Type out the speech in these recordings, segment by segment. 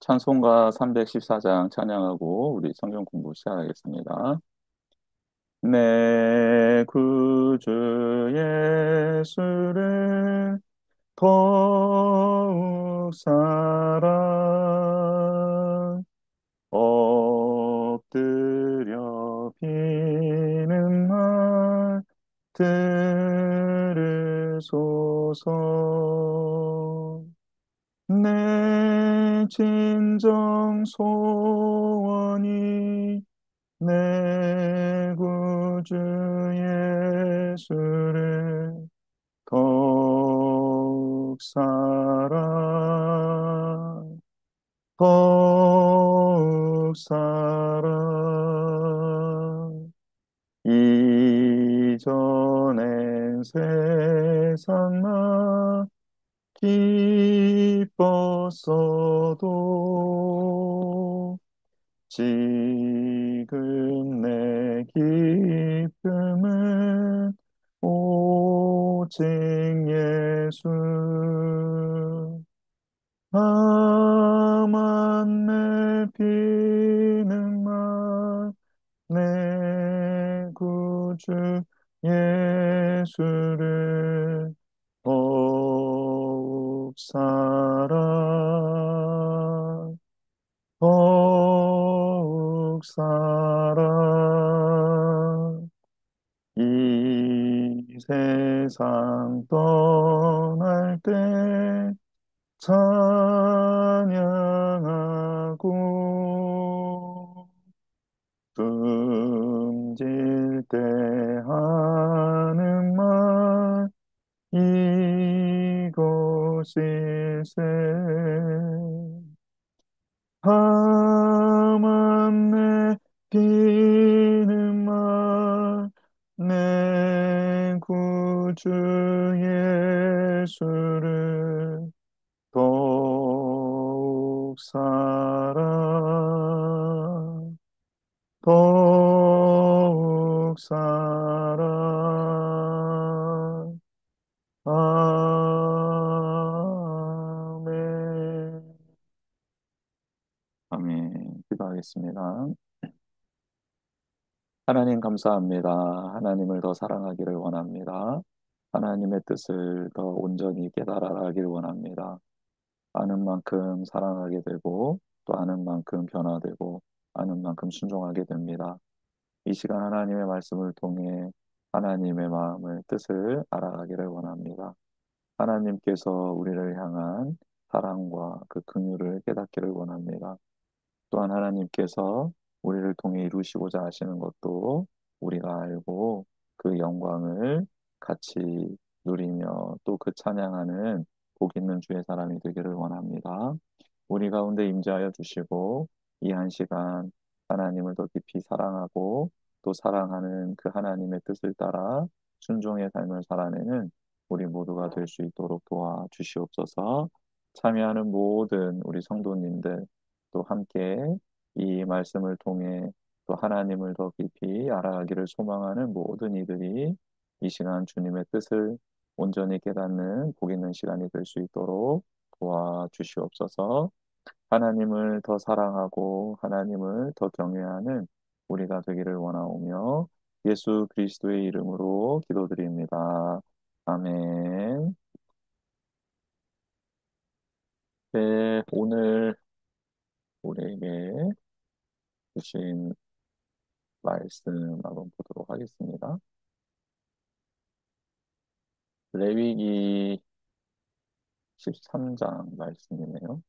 찬송가 314장 찬양하고 우리 성경 공부 시작하겠습니다. 내 구주 예수를 더욱 사랑 엎드려 비는 말 들으소서. 내 진정 소원이 내 구주 예수를 더욱 사랑, 더욱 사랑. 이전엔 세상 나 기뻤어도 지금 내 기쁨은 오직 예수. 다만 내 비는 말 내 구주 예수를 더욱 사랑, 더욱 사랑. 이 세상 떠날 때 찬양하고 숨질 때 하는 말 이곳일세. 다만 내 비는 말 내 구주 예수를 더욱 사랑, 더욱 사랑. 아멘. 아멘. 기도하겠습니다. 하나님 감사합니다. 하나님을 더 사랑하기를 원합니다. 하나님의 뜻을 더 온전히 깨달아가기를 원합니다. 아는 만큼 사랑하게 되고 또 아는 만큼 변화되고 아는 만큼 순종하게 됩니다. 이 시간 하나님의 말씀을 통해 하나님의 마음을 뜻을 알아가기를 원합니다. 하나님께서 우리를 향한 사랑과 그 긍휼을 깨닫기를 원합니다. 또한 하나님께서 우리를 통해 이루시고자 하시는 것도 우리가 알고 그 영광을 같이 누리며 또 그 찬양하는 복 있는 주의 사람이 되기를 원합니다. 우리 가운데 임재하여 주시고 이 한 시간 하나님을 더 깊이 사랑하고 또 사랑하는 그 하나님의 뜻을 따라 순종의 삶을 살아내는 우리 모두가 될 수 있도록 도와 주시옵소서. 참여하는 모든 우리 성도님들 또 함께 이 말씀을 통해 또 하나님을 더 깊이 알아가기를 소망하는 모든 이들이 이 시간 주님의 뜻을 온전히 깨닫는 복 있는 시간이 될 수 있도록 도와주시옵소서. 하나님을 더 사랑하고 하나님을 더 경외하는 우리가 되기를 원하오며 예수 그리스도의 이름으로 기도드립니다. 아멘. 네, 오늘 우리에게 주신 말씀 한번 보도록 하겠습니다. 레위기 13장 말씀이네요.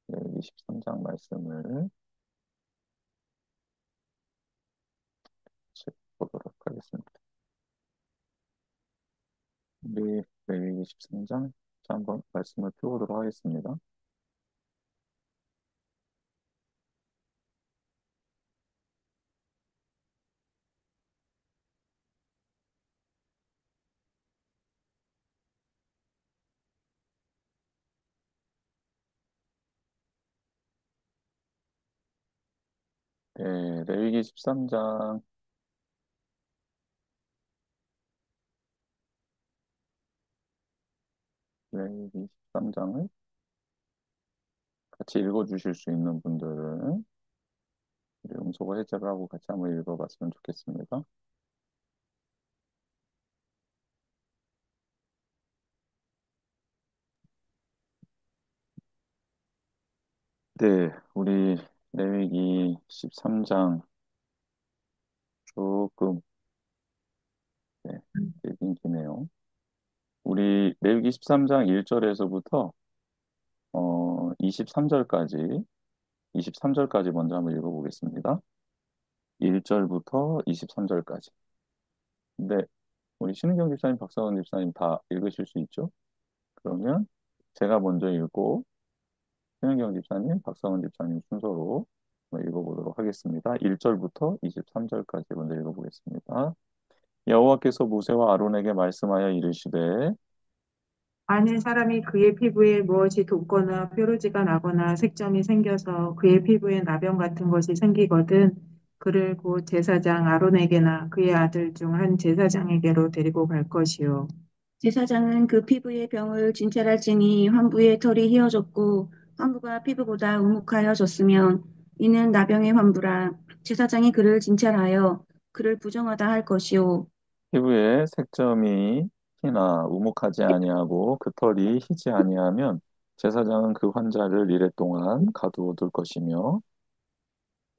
레위기 13장 말씀을 보도록 하겠습니다. 우리 레위기 13장 한번 말씀을 펴보도록 하겠습니다. 네, 레위기 13장 레위기 13장을 같이 읽어주실 수 있는 분들은 우리 음소거 해제를 하고 같이 한번 읽어봤으면 좋겠습니다. 네, 우리 레위기 13장 조금 네, 읽긴 기네요. 우리 레위기 13장 1절에서부터 23절까지 먼저 한번 읽어보겠습니다. 1절부터 23절까지. 네, 우리 신은경 집사님, 박사원 집사님 다 읽으실 수 있죠? 그러면 제가 먼저 읽고 신은경 집사님, 박사원 집사님 순서로 한번 읽어보도록 하겠습니다. 1절부터 23절까지 먼저 읽어보겠습니다. 여호와께서 모세와 아론에게 말씀하여 이르시되 만일 사람이 그의 피부에 무엇이 돋거나 뾰루지가 나거나 색점이 생겨서 그의 피부에 나병 같은 것이 생기거든 그를 곧 제사장 아론에게나 그의 아들 중 한 제사장에게로 데리고 갈 것이요. 제사장은 그 피부의 병을 진찰할지니 환부의 털이 휘어졌고 환부가 피부보다 우묵하여졌으면 이는 나병의 환부라. 제사장이 그를 진찰하여 그를 부정하다 할 것이요. 피부에 색점이 희나 우묵하지 아니하고 그 털이 희지 아니하면 제사장은 그 환자를 이래 동안 가두어 둘 것이며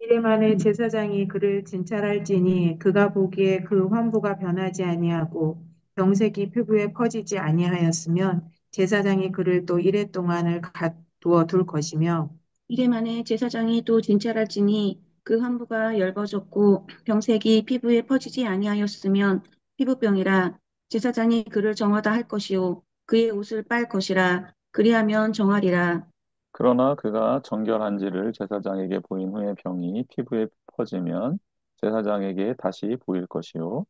이래 만에 제사장이 그를 진찰할지니 그가 보기에 그 환부가 변하지 아니하고 병색이 피부에 퍼지지 아니하였으면 제사장이 그를 또 이래 동안을 가두어 둘 것이며 이래 만에 제사장이 또 진찰할지니 그 환부가 엷어졌고 병색이 피부에 퍼지지 아니하였으면 피부병이라. 제사장이 그를 정하다 할 것이요 그의 옷을 빨 것이라. 그리하면 정하리라. 그러나 그가 정결한지를 제사장에게 보인 후에 병이 피부에 퍼지면 제사장에게 다시 보일 것이요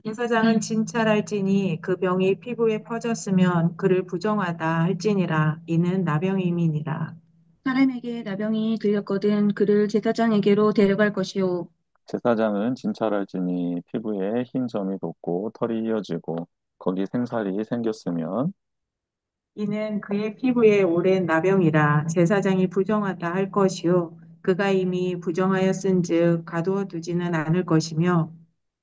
제사장은 진찰할지니 그 병이 피부에 퍼졌으면 그를 부정하다 할지니라 이는 나병임이니라. 사람에게 나병이 들렸거든 그를 제사장에게로 데려갈 것이요. 제사장은 진찰할지니 피부에 흰 점이 돋고 털이 이어지고 거기 생살이 생겼으면 이는 그의 피부에 오랜 나병이라 제사장이 부정하다 할 것이요 그가 이미 부정하였은즉 가두어 두지는 않을 것이며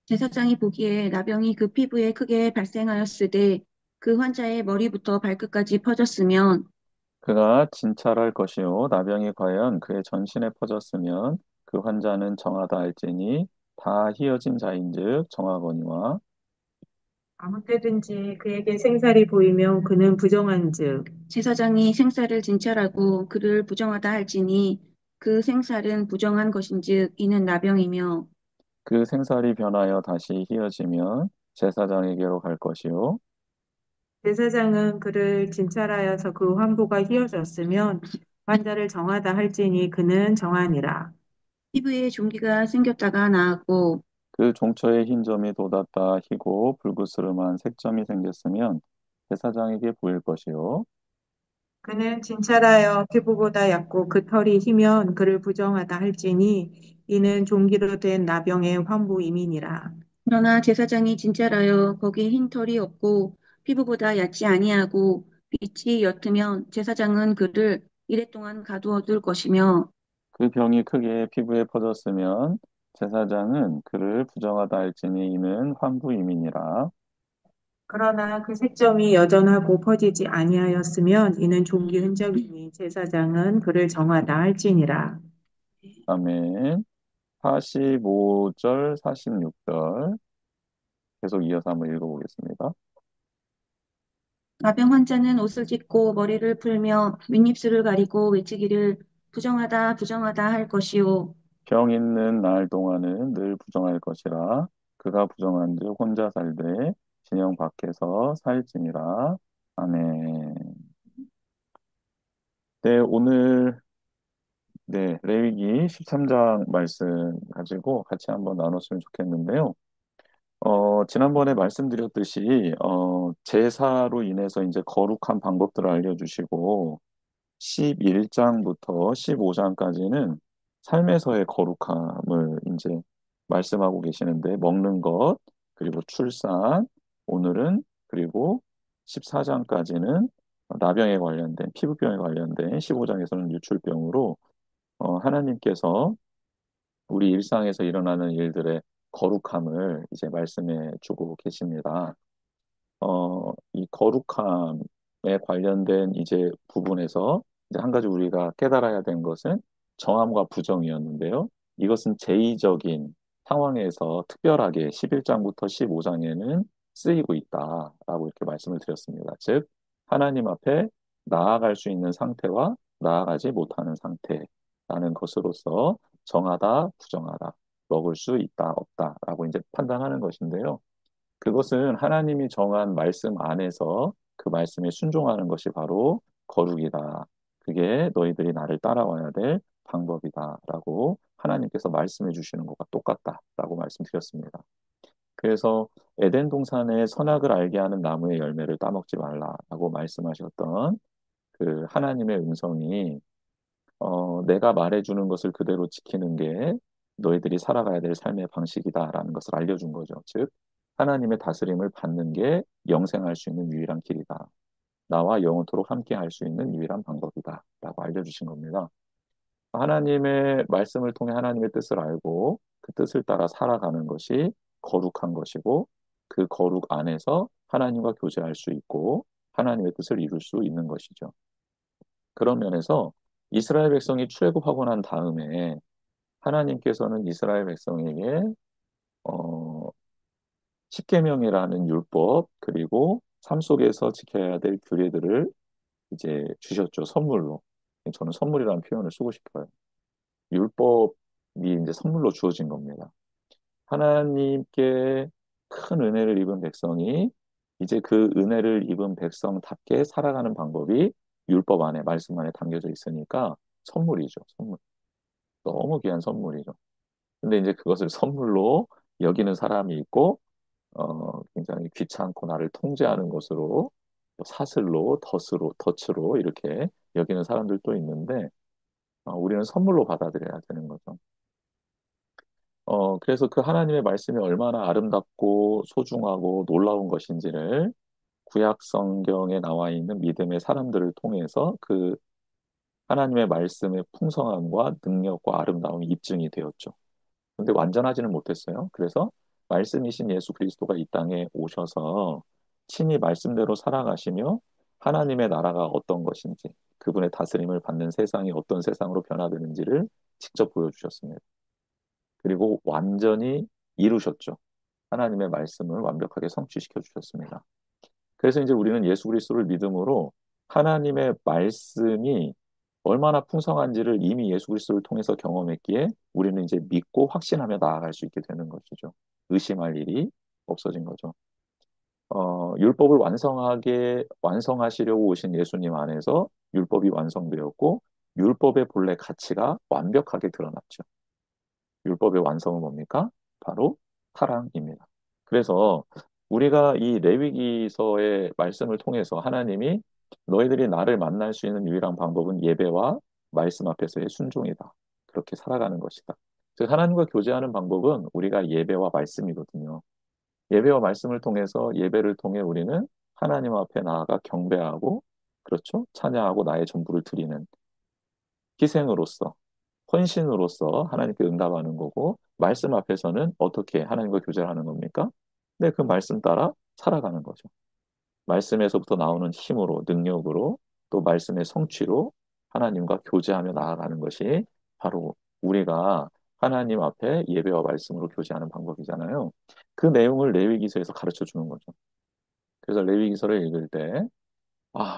제사장이 보기에 나병이 그 피부에 크게 발생하였으되 그 환자의 머리부터 발끝까지 퍼졌으면 그가 진찰할 것이요 나병이 과연 그의 전신에 퍼졌으면 그 환자는 정하다 할지니 다 희어진 자인즉 정하거니와 아무 때든지 그에게 생살이 보이면 그는 부정한즉 제사장이 생사를 진찰하고 그를 부정하다 할지니 그 생살은 부정한 것인즉 이는 나병이며 그 생살이 변하여 다시 희어지면 제사장에게로 갈 것이요 제사장은 그를 진찰하여서 그 환부가 희어졌으면 환자를 정하다 할지니 그는 정하니라. 피부에 종기가 생겼다가 나았고 그 종처에 흰 점이 돋았다 희고 불그스름한 색점이 생겼으면 제사장에게 보일 것이요 그는 진찰하여 피부보다 얇고 그 털이 희면 그를 부정하다 할지니 이는 종기로 된 나병의 환부임이니라. 그러나 제사장이 진찰하여 거기 흰 털이 없고 피부보다 얕지 아니하고 빛이 옅으면 제사장은 그를 이래 동안 가두어 둘 것이며 그 병이 크게 피부에 퍼졌으면 제사장은 그를 부정하다 할지니 이는 환부임이니라 그러나 그 색점이 여전하고 퍼지지 아니하였으면 이는 종기 흔적이니 제사장은 그를 정하다 할지니라. 아멘 45절 46절 계속 이어서 한번 읽어보겠습니다. 나병 환자는 옷을 찢고 머리를 풀며 윗입술을 가리고 외치기를 부정하다 부정하다 할 것이요. 병 있는 날 동안은 늘 부정할 것이라 그가 부정한즉 혼자 살되 진영 밖에서 살지니라 아멘. 네, 오늘 레위기 13장 말씀 가지고 같이 한번 나눴으면 좋겠는데요. 지난번에 말씀드렸듯이 제사로 인해서 이제 거룩한 방법들을 알려주시고 11장부터 15장까지는 삶에서의 거룩함을 이제 말씀하고 계시는데 먹는 것, 그리고 출산, 오늘은 그리고 14장까지는 나병에 관련된 피부병에 관련된 15장에서는 유출병으로 하나님께서 우리 일상에서 일어나는 일들의 거룩함을 이제 말씀해 주고 계십니다. 이 거룩함에 관련된 이제 부분에서 이제 한 가지 우리가 깨달아야 된 것은 정함과 부정이었는데요. 이것은 제의적인 상황에서 특별하게 11장부터 15장에는 쓰이고 있다라고 이렇게 말씀을 드렸습니다. 즉, 하나님 앞에 나아갈 수 있는 상태와 나아가지 못하는 상태라는 것으로서 정하다, 부정하다, 먹을 수 있다, 없다라고 이제 판단하는 것인데요. 그것은 하나님이 정한 말씀 안에서 그 말씀에 순종하는 것이 바로 거룩이다. 그게 너희들이 나를 따라와야 될 방법이다라고 하나님께서 말씀해 주시는 것과 똑같다라고 말씀드렸습니다. 그래서 에덴 동산의 선악을 알게 하는 나무의 열매를 따먹지 말라라고 말씀하셨던 그 하나님의 음성이 내가 말해주는 것을 그대로 지키는 게 너희들이 살아가야 될 삶의 방식이다라는 것을 알려준 거죠. 즉, 하나님의 다스림을 받는 게 영생할 수 있는 유일한 길이다. 나와 영원토록 함께 할 수 있는 유일한 방법이다. 라고 알려주신 겁니다. 하나님의 말씀을 통해 하나님의 뜻을 알고 그 뜻을 따라 살아가는 것이 거룩한 것이고 그 거룩 안에서 하나님과 교제할 수 있고 하나님의 뜻을 이룰 수 있는 것이죠. 그런 면에서 이스라엘 백성이 출애굽하고 난 다음에 하나님께서는 이스라엘 백성에게 어, 십계명이라는 율법 그리고 삶 속에서 지켜야 될 규례들을 이제 주셨죠. 선물로. 저는 선물이라는 표현을 쓰고 싶어요. 율법이 이제 선물로 주어진 겁니다. 하나님께 큰 은혜를 입은 백성이 이제 그 은혜를 입은 백성답게 살아가는 방법이 율법 안에 말씀 안에 담겨져 있으니까 선물이죠. 선물. 너무 귀한 선물이죠. 근데 이제 그것을 선물로 여기는 사람이 있고 굉장히 귀찮고 나를 통제하는 것으로 뭐 사슬로, 덫으로 이렇게 여기는 사람들도 있는데 우리는 선물로 받아들여야 되는 거죠. 그래서 그 하나님의 말씀이 얼마나 아름답고 소중하고 놀라운 것인지를 구약 성경에 나와 있는 믿음의 사람들을 통해서 그 하나님의 말씀의 풍성함과 능력과 아름다움이 입증이 되었죠. 근데 완전하지는 못했어요. 그래서 말씀이신 예수 그리스도가 이 땅에 오셔서 친히 말씀대로 살아가시며 하나님의 나라가 어떤 것인지, 그분의 다스림을 받는 세상이 어떤 세상으로 변화되는지를 직접 보여주셨습니다. 그리고 완전히 이루셨죠. 하나님의 말씀을 완벽하게 성취시켜 주셨습니다. 그래서 이제 우리는 예수 그리스도를 믿음으로 하나님의 말씀이 얼마나 풍성한지를 이미 예수 그리스도를 통해서 경험했기에 우리는 이제 믿고 확신하며 나아갈 수 있게 되는 것이죠. 의심할 일이 없어진 거죠. 율법을 완성하시려고 오신 예수님 안에서 율법이 완성되었고 율법의 본래 가치가 완벽하게 드러났죠. 율법의 완성은 뭡니까? 바로 사랑입니다. 그래서 우리가 이 레위기서의 말씀을 통해서 하나님이 너희들이 나를 만날 수 있는 유일한 방법은 예배와 말씀 앞에서의 순종이다. 그렇게 살아가는 것이다. 즉 하나님과 교제하는 방법은 우리가 예배와 말씀이거든요. 예배와 말씀을 통해서 예배를 통해 우리는 하나님 앞에 나아가 경배하고 그렇죠? 찬양하고 나의 전부를 드리는 희생으로서 헌신으로서 하나님께 응답하는 거고 말씀 앞에서는 어떻게 하나님과 교제를 하는 겁니까? 네, 그 말씀 따라 살아가는 거죠. 말씀에서부터 나오는 힘으로 능력으로 또 말씀의 성취로 하나님과 교제하며 나아가는 것이 바로 우리가 하나님 앞에 예배와 말씀으로 교제하는 방법이잖아요. 그 내용을 레위기서에서 가르쳐 주는 거죠. 그래서 레위기서를 읽을 때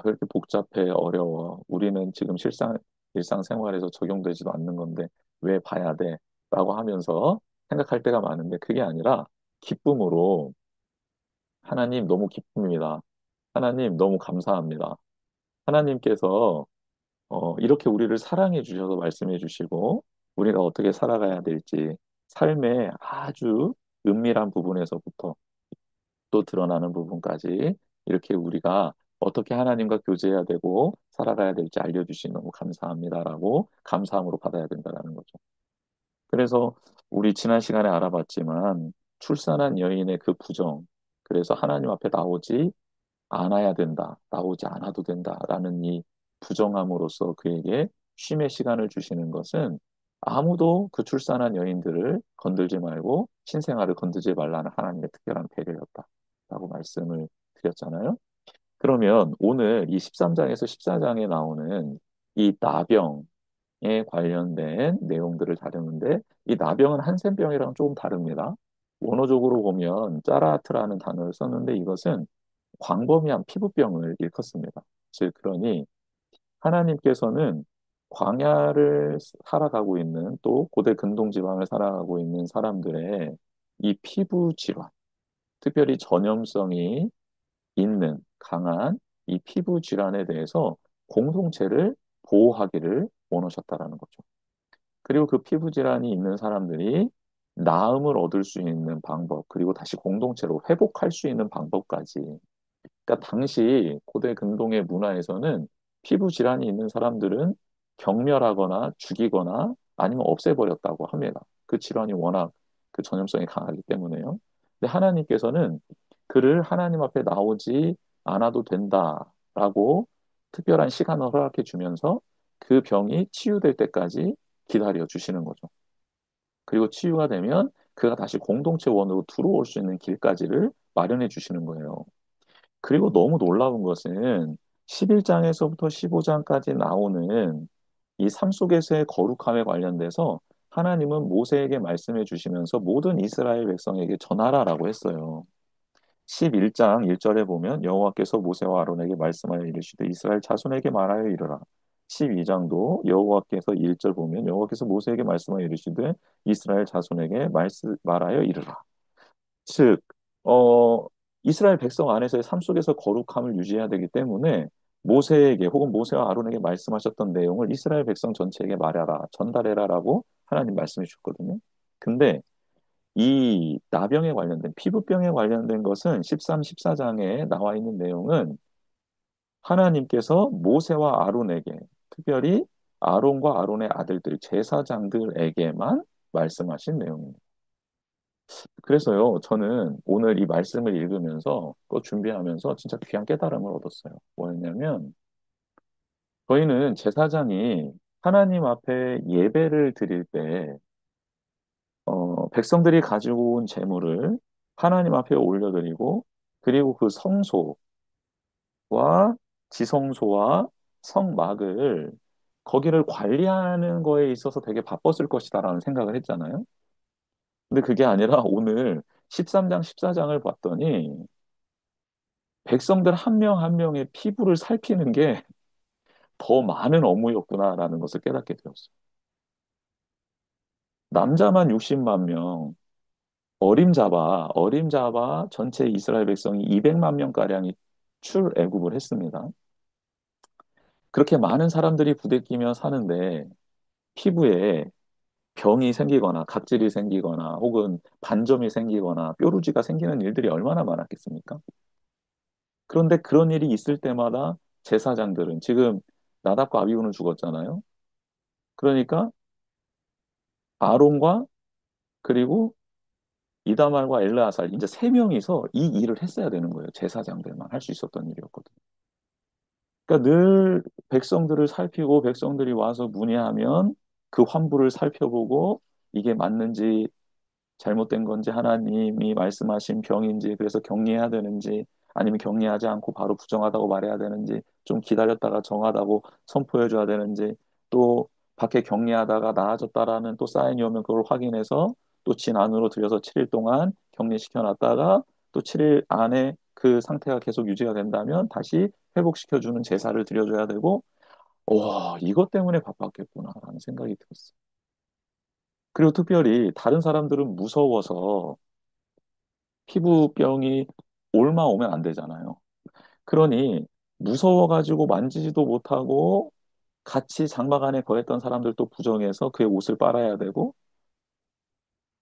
왜 이렇게 복잡해, 어려워. 우리는 지금 일상생활에서 적용되지도 않는 건데 왜 봐야 돼? 라고 하면서 생각할 때가 많은데 그게 아니라 기쁨으로 하나님 너무 기쁩니다. 하나님 너무 감사합니다. 하나님께서 이렇게 우리를 사랑해 주셔서 말씀해 주시고 우리가 어떻게 살아가야 될지 삶의 아주 은밀한 부분에서부터 또 드러나는 부분까지 이렇게 우리가 어떻게 하나님과 교제해야 되고 살아가야 될지 알려주시니 너무 감사합니다라고 감사함으로 받아야 된다는 거죠. 그래서 우리 지난 시간에 알아봤지만 출산한 여인의 그 부정, 그래서 하나님 앞에 나오지 않아야 된다, 나오지 않아도 된다라는 이 부정함으로써 그에게 쉼의 시간을 주시는 것은 아무도 그 출산한 여인들을 건들지 말고 신생아를 건들지 말라는 하나님의 특별한 배려였다라고 말씀을 드렸잖아요. 그러면 오늘 이 13장에서 14장에 나오는 이 나병에 관련된 내용들을 다루는데 이 나병은 한센병이랑 조금 다릅니다. 원어적으로 보면 짜라트라는 단어를 썼는데 이것은 광범위한 피부병을 일컫습니다. 즉, 그러니 하나님께서는 광야를 살아가고 있는 또 고대 근동 지방을 살아가고 있는 사람들의 이 피부 질환, 특별히 전염성이 있는 강한 이 피부 질환에 대해서 공동체를 보호하기를 원하셨다라는 거죠. 그리고 그 피부 질환이 있는 사람들이 나음을 얻을 수 있는 방법, 그리고 다시 공동체로 회복할 수 있는 방법까지. 그러니까 당시 고대 근동의 문화에서는 피부 질환이 있는 사람들은 경멸하거나 죽이거나 아니면 없애버렸다고 합니다. 그 질환이 워낙 그 전염성이 강하기 때문에요. 근데 하나님께서는 그를 하나님 앞에 나오지 않아도 된다라고 특별한 시간을 허락해 주면서 그 병이 치유될 때까지 기다려 주시는 거죠. 그리고 치유가 되면 그가 다시 공동체원으로 들어올 수 있는 길까지를 마련해 주시는 거예요. 그리고 너무 놀라운 것은 11장에서부터 15장까지 나오는 이 삶 속에서의 거룩함에 관련돼서 하나님은 모세에게 말씀해 주시면서 모든 이스라엘 백성에게 전하라라고 했어요. 11장 1절에 보면 여호와께서 모세와 아론에게 말씀하여 이르시되 이스라엘 자손에게 말하여 이르라. 12장도 여호와께서 1절 보면 여호와께서 모세에게 말씀하여 이르시되 이스라엘 자손에게 말하여 이르라. 즉, 어, 이스라엘 백성 안에서의 삶 속에서 거룩함을 유지해야 되기 때문에 모세에게 혹은 모세와 아론에게 말씀하셨던 내용을 이스라엘 백성 전체에게 말하라, 전달해라라고 하나님 말씀해 주셨거든요. 근데 이 나병에 관련된 피부병에 관련된 것은 13, 14장에 나와 있는 내용은 하나님께서 모세와 아론에게 특별히 아론과 아론의 아들들 제사장들에게만 말씀하신 내용입니다. 그래서요, 저는 오늘 이 말씀을 읽으면서 또 준비하면서 진짜 귀한 깨달음을 얻었어요. 뭐였냐면, 저희는 제사장이 하나님 앞에 예배를 드릴 때, 백성들이 가지고 온 재물을 하나님 앞에 올려드리고, 그리고 그 성소와 지성소와 성막을 거기를 관리하는 거에 있어서 되게 바빴을 것이다라는 생각을 했잖아요. 근데 그게 아니라 오늘 13장, 14장을 봤더니 백성들 한 명 한 명의 피부를 살피는 게 더 많은 업무였구나라는 것을 깨닫게 되었어요. 남자만 60만 명, 어림잡아 전체 이스라엘 백성이 200만 명가량이 출애굽을 했습니다. 그렇게 많은 사람들이 부대끼며 사는데 피부에 병이 생기거나 각질이 생기거나 혹은 반점이 생기거나 뾰루지가 생기는 일들이 얼마나 많았겠습니까? 그런데 그런 일이 있을 때마다 제사장들은 지금 나답과 아비후는 죽었잖아요. 그러니까 아론과 그리고 이다말과 엘르아살 이제 세 명이서 이 일을 했어야 되는 거예요. 제사장들만 할 수 있었던 일이었거든요. 그러니까 늘 백성들을 살피고 백성들이 와서 문의하면 그 환부를 살펴보고 이게 맞는지 잘못된 건지 하나님이 말씀하신 병인지 그래서 격리해야 되는지 아니면 격리하지 않고 바로 부정하다고 말해야 되는지 좀 기다렸다가 정하다고 선포해 줘야 되는지 또 밖에 격리하다가 나아졌다라는 또 사인이 오면 그걸 확인해서 또 진 안으로 들여서 7일 동안 격리시켜 놨다가 또 7일 안에 그 상태가 계속 유지가 된다면 다시 회복시켜 주는 제사를 드려줘야 되고 와 이것 때문에 바빴겠구나라는 생각이 들었어요. 그리고 특별히 다른 사람들은 무서워서 피부병이 옮아 오면 안 되잖아요. 그러니 무서워가지고 만지지도 못하고 같이 장막 안에 거했던 사람들도 부정해서 그의 옷을 빨아야 되고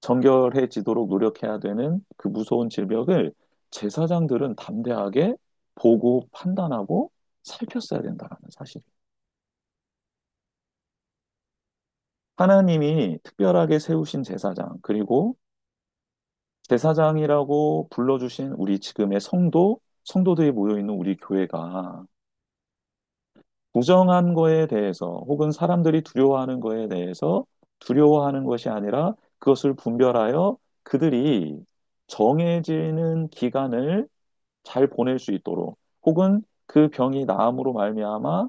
정결해지도록 노력해야 되는 그 무서운 질병을 제사장들은 담대하게 보고 판단하고 살폈어야 된다는 사실. 하나님이 특별하게 세우신 제사장, 그리고 제사장이라고 불러주신 우리 지금의 성도, 성도들이 모여 있는 우리 교회가 부정한 거에 대해서 혹은 사람들이 두려워하는 거에 대해서 두려워하는 것이 아니라 그것을 분별하여 그들이 정해지는 기간을 잘 보낼 수 있도록 혹은 그 병이 나음으로 말미암아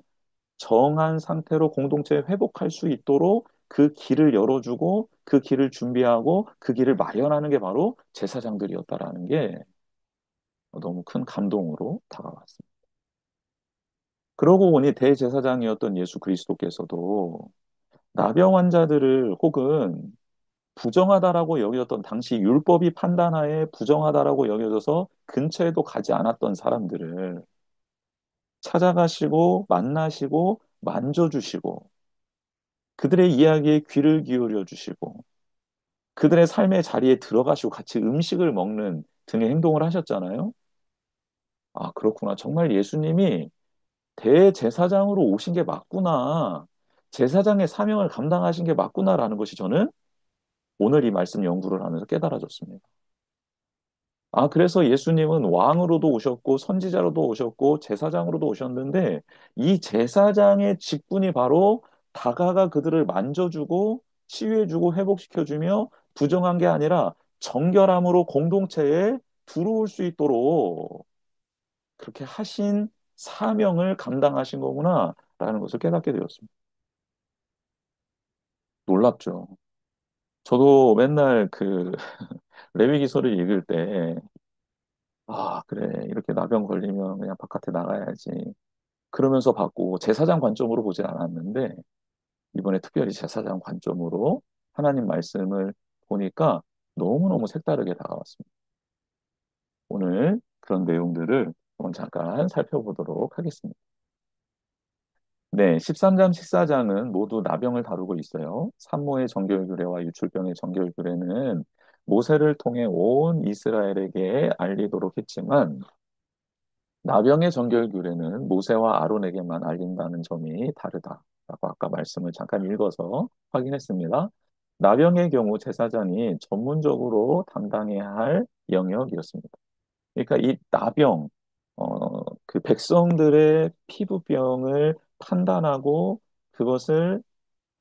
정한 상태로 공동체에 회복할 수 있도록 그 길을 열어주고 그 길을 준비하고 그 길을 마련하는 게 바로 제사장들이었다라는 게 너무 큰 감동으로 다가왔습니다. 그러고 보니 대제사장이었던 예수 그리스도께서도 나병 환자들을 혹은 부정하다라고 여겨졌던 당시 율법이 판단하에 부정하다라고 여겨져서 근처에도 가지 않았던 사람들을 찾아가시고 만나시고 만져주시고 그들의 이야기에 귀를 기울여 주시고 그들의 삶의 자리에 들어가시고 같이 음식을 먹는 등의 행동을 하셨잖아요. 아, 그렇구나. 정말 예수님이 대제사장으로 오신 게 맞구나. 제사장의 사명을 감당하신 게 맞구나라는 것이 저는 오늘 이 말씀 연구를 하면서 깨달아졌습니다. 아, 그래서 예수님은 왕으로도 오셨고, 선지자로도 오셨고, 제사장으로도 오셨는데, 이 제사장의 직분이 바로 다가가 그들을 만져주고, 치유해주고, 회복시켜주며, 부정한 게 아니라 정결함으로 공동체에 들어올 수 있도록 그렇게 하신 사명을 감당하신 거구나, 라는 것을 깨닫게 되었습니다. 놀랍죠. 저도 맨날 그 레위기서를 읽을 때, 아, 그래. 이렇게 나병 걸리면 그냥 바깥에 나가야지. 그러면서 받고 제사장 관점으로 보진 않았는데 이번에 특별히 제사장 관점으로 하나님 말씀을 보니까 너무너무 색다르게 다가왔습니다. 오늘 그런 내용들을 한번 잠깐 살펴보도록 하겠습니다. 네, 13장, 14장은 모두 나병을 다루고 있어요. 산모의 정결규례와 유출병의 정결규례는 모세를 통해 온 이스라엘에게 알리도록 했지만 나병의 정결규례는 모세와 아론에게만 알린다는 점이 다르다라고 아까 말씀을 잠깐 읽어서 확인했습니다. 나병의 경우 제사장이 전문적으로 담당해야 할 영역이었습니다. 그러니까 이 나병, 그 백성들의 피부병을 판단하고 그것을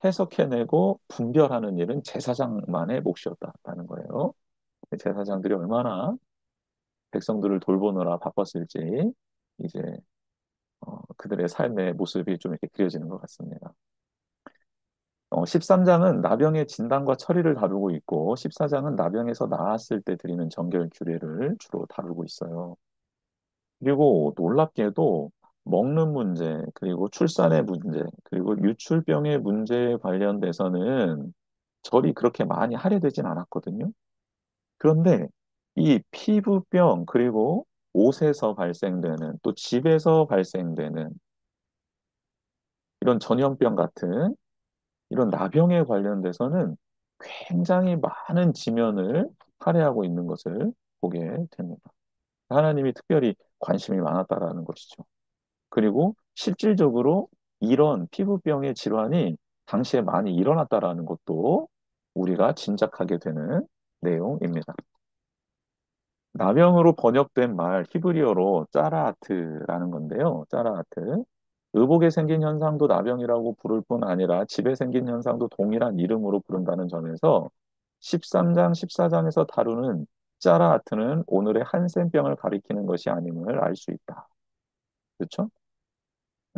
해석해내고 분별하는 일은 제사장만의 몫이었다는 거예요. 제사장들이 얼마나 백성들을 돌보느라 바빴을지 이제 그들의 삶의 모습이 좀 이렇게 그려지는 것 같습니다. 13장은 나병의 진단과 처리를 다루고 있고 14장은 나병에서 나았을 때 드리는 정결 규례를 주로 다루고 있어요. 그리고 놀랍게도 먹는 문제, 그리고 출산의 문제, 그리고 유출병의 문제에 관련돼서는 절이 그렇게 많이 할애되진 않았거든요. 그런데 이 피부병, 그리고 옷에서 발생되는, 또 집에서 발생되는 이런 전염병 같은 이런 나병에 관련돼서는 굉장히 많은 지면을 할애하고 있는 것을 보게 됩니다. 하나님이 특별히 관심이 많았다라는 것이죠. 그리고 실질적으로 이런 피부병의 질환이 당시에 많이 일어났다라는 것도 우리가 짐작하게 되는 내용입니다. 남영으로 번역된 말 히브리어로 짜라아트라는 건데요. 짜라아트. 의복에 생긴 현상도 나병이라고 부를 뿐 아니라 집에 생긴 현상도 동일한 이름으로 부른다는 점에서 13장, 14장에서 다루는 짜라아트는 오늘의 한센병을 가리키는 것이 아님을 알 수 있다. 그렇죠?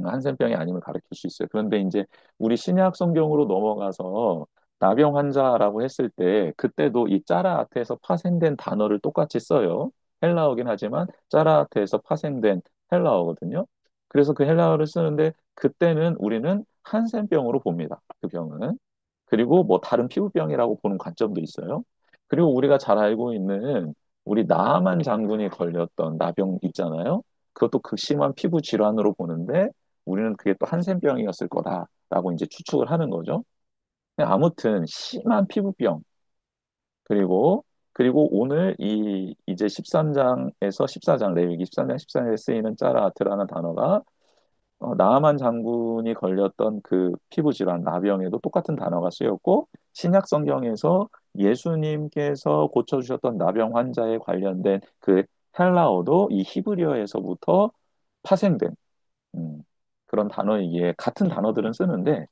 한센병이 아님을 가리킬 수 있어요. 그런데 이제 우리 신약 성경으로 넘어가서 나병 환자라고 했을 때 그때도 이 짜라아트에서 파생된 단어를 똑같이 써요. 헬라어긴 하지만 짜라아트에서 파생된 헬라어거든요. 그래서 그 헬라어를 쓰는데 그때는 우리는 한센병으로 봅니다. 그 병은. 그리고 뭐 다른 피부병이라고 보는 관점도 있어요. 그리고 우리가 잘 알고 있는 우리 나아만 장군이 걸렸던 나병 있잖아요. 그것도 극심한 피부 질환으로 보는데 우리는 그게 또 한센병이었을 거다라고 이제 추측을 하는 거죠. 아무튼 심한 피부병 그리고 오늘 이 이제 13장에서 14장 레위기 13장 14장에 쓰이는 짜라아트라는 단어가 나아만 장군이 걸렸던 그 피부 질환 나병에도 똑같은 단어가 쓰였고 신약 성경에서 예수님께서 고쳐주셨던 나병 환자에 관련된 그 헬라어도 이 히브리어에서부터 파생된 음, 그런 단어이기에 같은 단어들은 쓰는데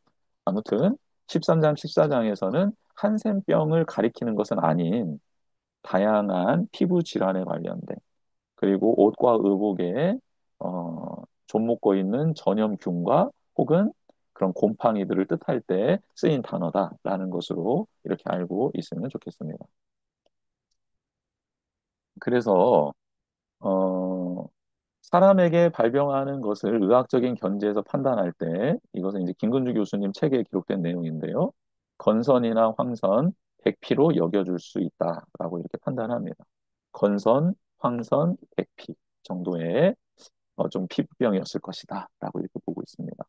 아무튼 13장, 14장에서는 한센병을 가리키는 것은 아닌 다양한 피부 질환에 관련된 그리고 옷과 의복에 좀 묶고 있는 전염균과 혹은 그런 곰팡이들을 뜻할 때 쓰인 단어다라는 것으로 이렇게 알고 있으면 좋겠습니다. 그래서 어, 사람에게 발병하는 것을 의학적인 견지에서 판단할 때 이것은 이제 김근주 교수님 책에 기록된 내용인데요. 건선이나 황선, 백피로 여겨줄 수 있다라고 이렇게 판단합니다. 건선, 황선, 백피 정도의 좀 피부병이었을 것이다라고 이렇게 보고 있습니다.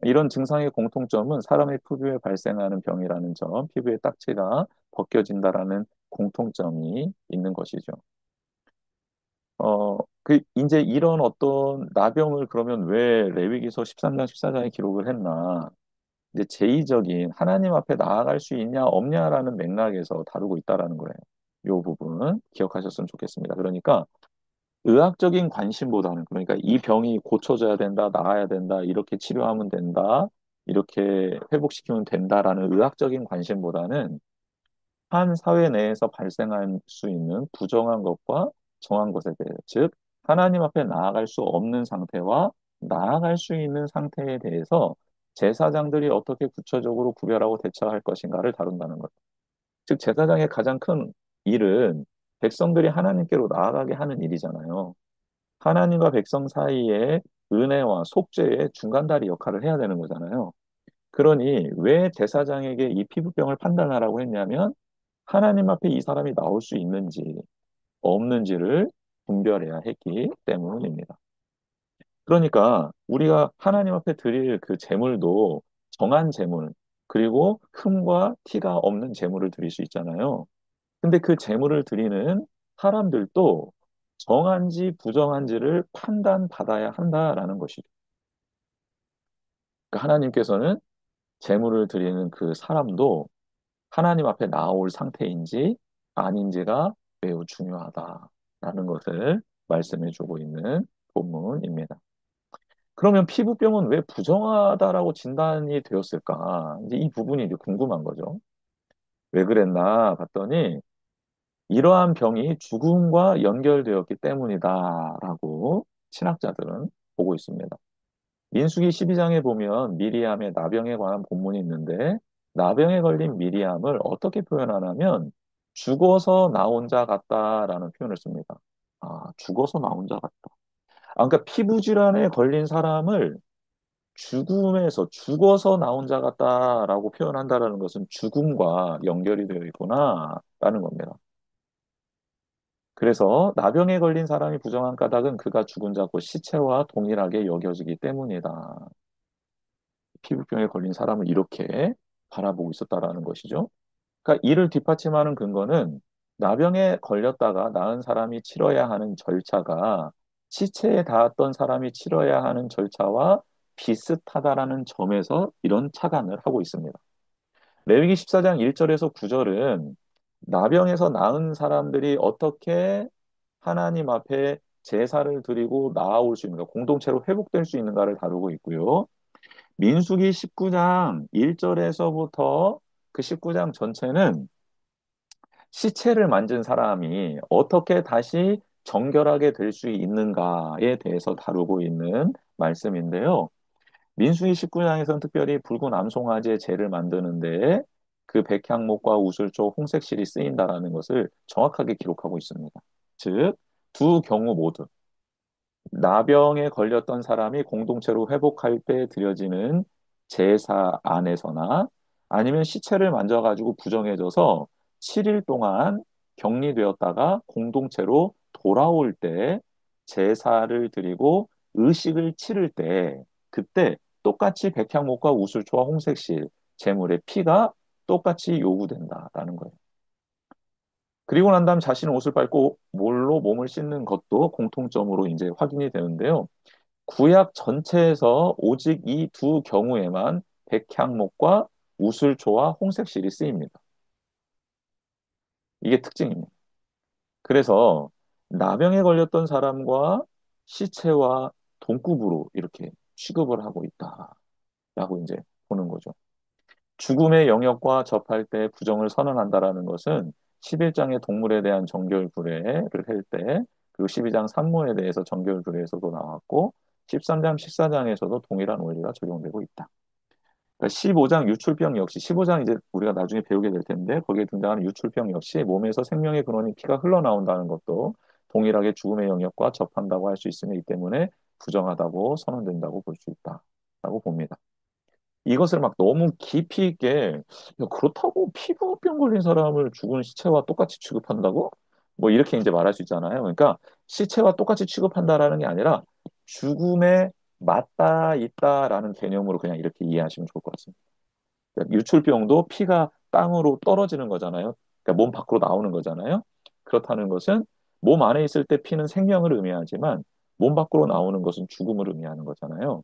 이런 증상의 공통점은 사람의 피부에 발생하는 병이라는 점, 피부의 딱지가 벗겨진다라는 공통점이 있는 것이죠. 이제 이런 어떤 나병을 그러면 왜 레위기서 13장, 14장에 기록을 했나? 이제 제의적인 하나님 앞에 나아갈 수 있냐, 없냐라는 맥락에서 다루고 있다라는 거예요. 이 부분 기억하셨으면 좋겠습니다. 그러니까 의학적인 관심보다는 그러니까 이 병이 고쳐져야 된다, 나아야 된다, 이렇게 치료하면 된다, 이렇게 회복시키면 된다라는 의학적인 관심보다는 한 사회 내에서 발생할 수 있는 부정한 것과 정한 것에 대해, 즉, 하나님 앞에 나아갈 수 없는 상태와 나아갈 수 있는 상태에 대해서 제사장들이 어떻게 구체적으로 구별하고 대처할 것인가를 다룬다는 것. 즉, 제사장의 가장 큰 일은 백성들이 하나님께로 나아가게 하는 일이잖아요. 하나님과 백성 사이에 은혜와 속죄의 중간다리 역할을 해야 되는 거잖아요. 그러니 왜 제사장에게 이 피부병을 판단하라고 했냐면 하나님 앞에 이 사람이 나올 수 있는지 없는지를 분별해야 했기 때문입니다. 그러니까 우리가 하나님 앞에 드릴 그 제물도 정한 제물, 그리고 흠과 티가 없는 제물을 드릴 수 있잖아요. 근데 그 제물을 드리는 사람들도 정한지 부정한지를 판단받아야 한다라는 것이죠. 그러니까 하나님께서는 제물을 드리는 그 사람도 하나님 앞에 나올 상태인지 아닌지가 매우 중요하다라는 것을 말씀해 주고 있는 본문입니다. 그러면 피부병은 왜 부정하다라고 진단이 되었을까? 이제 이 부분이 이제 궁금한 거죠. 왜 그랬나 봤더니 이러한 병이 죽음과 연결되었기 때문이다라고 신학자들은 보고 있습니다. 민수기 12장에 보면 미리암의 나병에 관한 본문이 있는데 나병에 걸린 미리암을 어떻게 표현하냐면 죽어서 나온 자 같다라는 표현을 씁니다. 아, 죽어서 나온 자 같다. 그러니까 피부 질환에 걸린 사람을 죽음에서 죽어서 나온 자 같다라고 표현한다라는 것은 죽음과 연결이 되어 있구나라는 겁니다. 그래서 나병에 걸린 사람이 부정한 까닭은 그가 죽은 자고 시체와 동일하게 여겨지기 때문이다. 피부병에 걸린 사람을 이렇게 바라보고 있었다라는 것이죠. 그러니까 이를 뒷받침하는 근거는 나병에 걸렸다가 나은 사람이 치러야 하는 절차가 시체에 닿았던 사람이 치러야 하는 절차와 비슷하다라는 점에서 이런 착안을 하고 있습니다. 레위기 14장 1절에서 9절은 나병에서 나은 사람들이 어떻게 하나님 앞에 제사를 드리고 나아올 수 있는가, 공동체로 회복될 수 있는가를 다루고 있고요. 민수기 19장 1절에서부터 그 19장 전체는 시체를 만진 사람이 어떻게 다시 정결하게 될 수 있는가에 대해서 다루고 있는 말씀인데요. 민수기 19장에서는 특별히 붉은 암송아지의 재를 만드는데 그 백향목과 우슬조, 홍색실이 쓰인다라는 것을 정확하게 기록하고 있습니다. 즉, 두 경우 모두 나병에 걸렸던 사람이 공동체로 회복할 때 드려지는 제사 안에서나 아니면 시체를 만져가지고 부정해져서 7일 동안 격리되었다가 공동체로 돌아올 때 제사를 드리고 의식을 치를 때 그때 똑같이 백향목과 우슬초와 홍색실 제물의 피가 똑같이 요구된다라는 거예요. 그리고 난 다음 자신의 옷을 빨고 물로 몸을 씻는 것도 공통점으로 이제 확인이 되는데요. 구약 전체에서 오직 이 두 경우에만 백향목과 우슬초와 홍색실이 쓰입니다. 이게 특징입니다. 그래서 나병에 걸렸던 사람과 시체와 동급으로 이렇게 취급을 하고 있다라고 이제 보는 거죠. 죽음의 영역과 접할 때 부정을 선언한다라는 것은 11장의 동물에 대한 정결구례를 할 때, 그리고 12장 산모에 대해서 정결구례에서도 나왔고, 13장, 14장에서도 동일한 원리가 적용되고 있다. 그러니까 15장 유출병 역시, 15장 이제 우리가 나중에 배우게 될 텐데, 거기에 등장하는 유출병 역시 몸에서 생명의 근원인 피가 흘러나온다는 것도 동일하게 죽음의 영역과 접한다고 할 수 있으며, 이 때문에 부정하다고 선언된다고 볼 수 있다라고 봅니다. 이것을 막 너무 깊이 있게, 야, 그렇다고 피부병 걸린 사람을 죽은 시체와 똑같이 취급한다고? 뭐 이렇게 이제 말할 수 있잖아요. 그러니까 시체와 똑같이 취급한다라는 게 아니라 죽음에 맞닿아 있다라는 개념으로 그냥 이렇게 이해하시면 좋을 것 같습니다. 그러니까 유출병도 피가 땅으로 떨어지는 거잖아요. 그러니까 몸 밖으로 나오는 거잖아요. 그렇다는 것은 몸 안에 있을 때 피는 생명을 의미하지만 몸 밖으로 나오는 것은 죽음을 의미하는 거잖아요.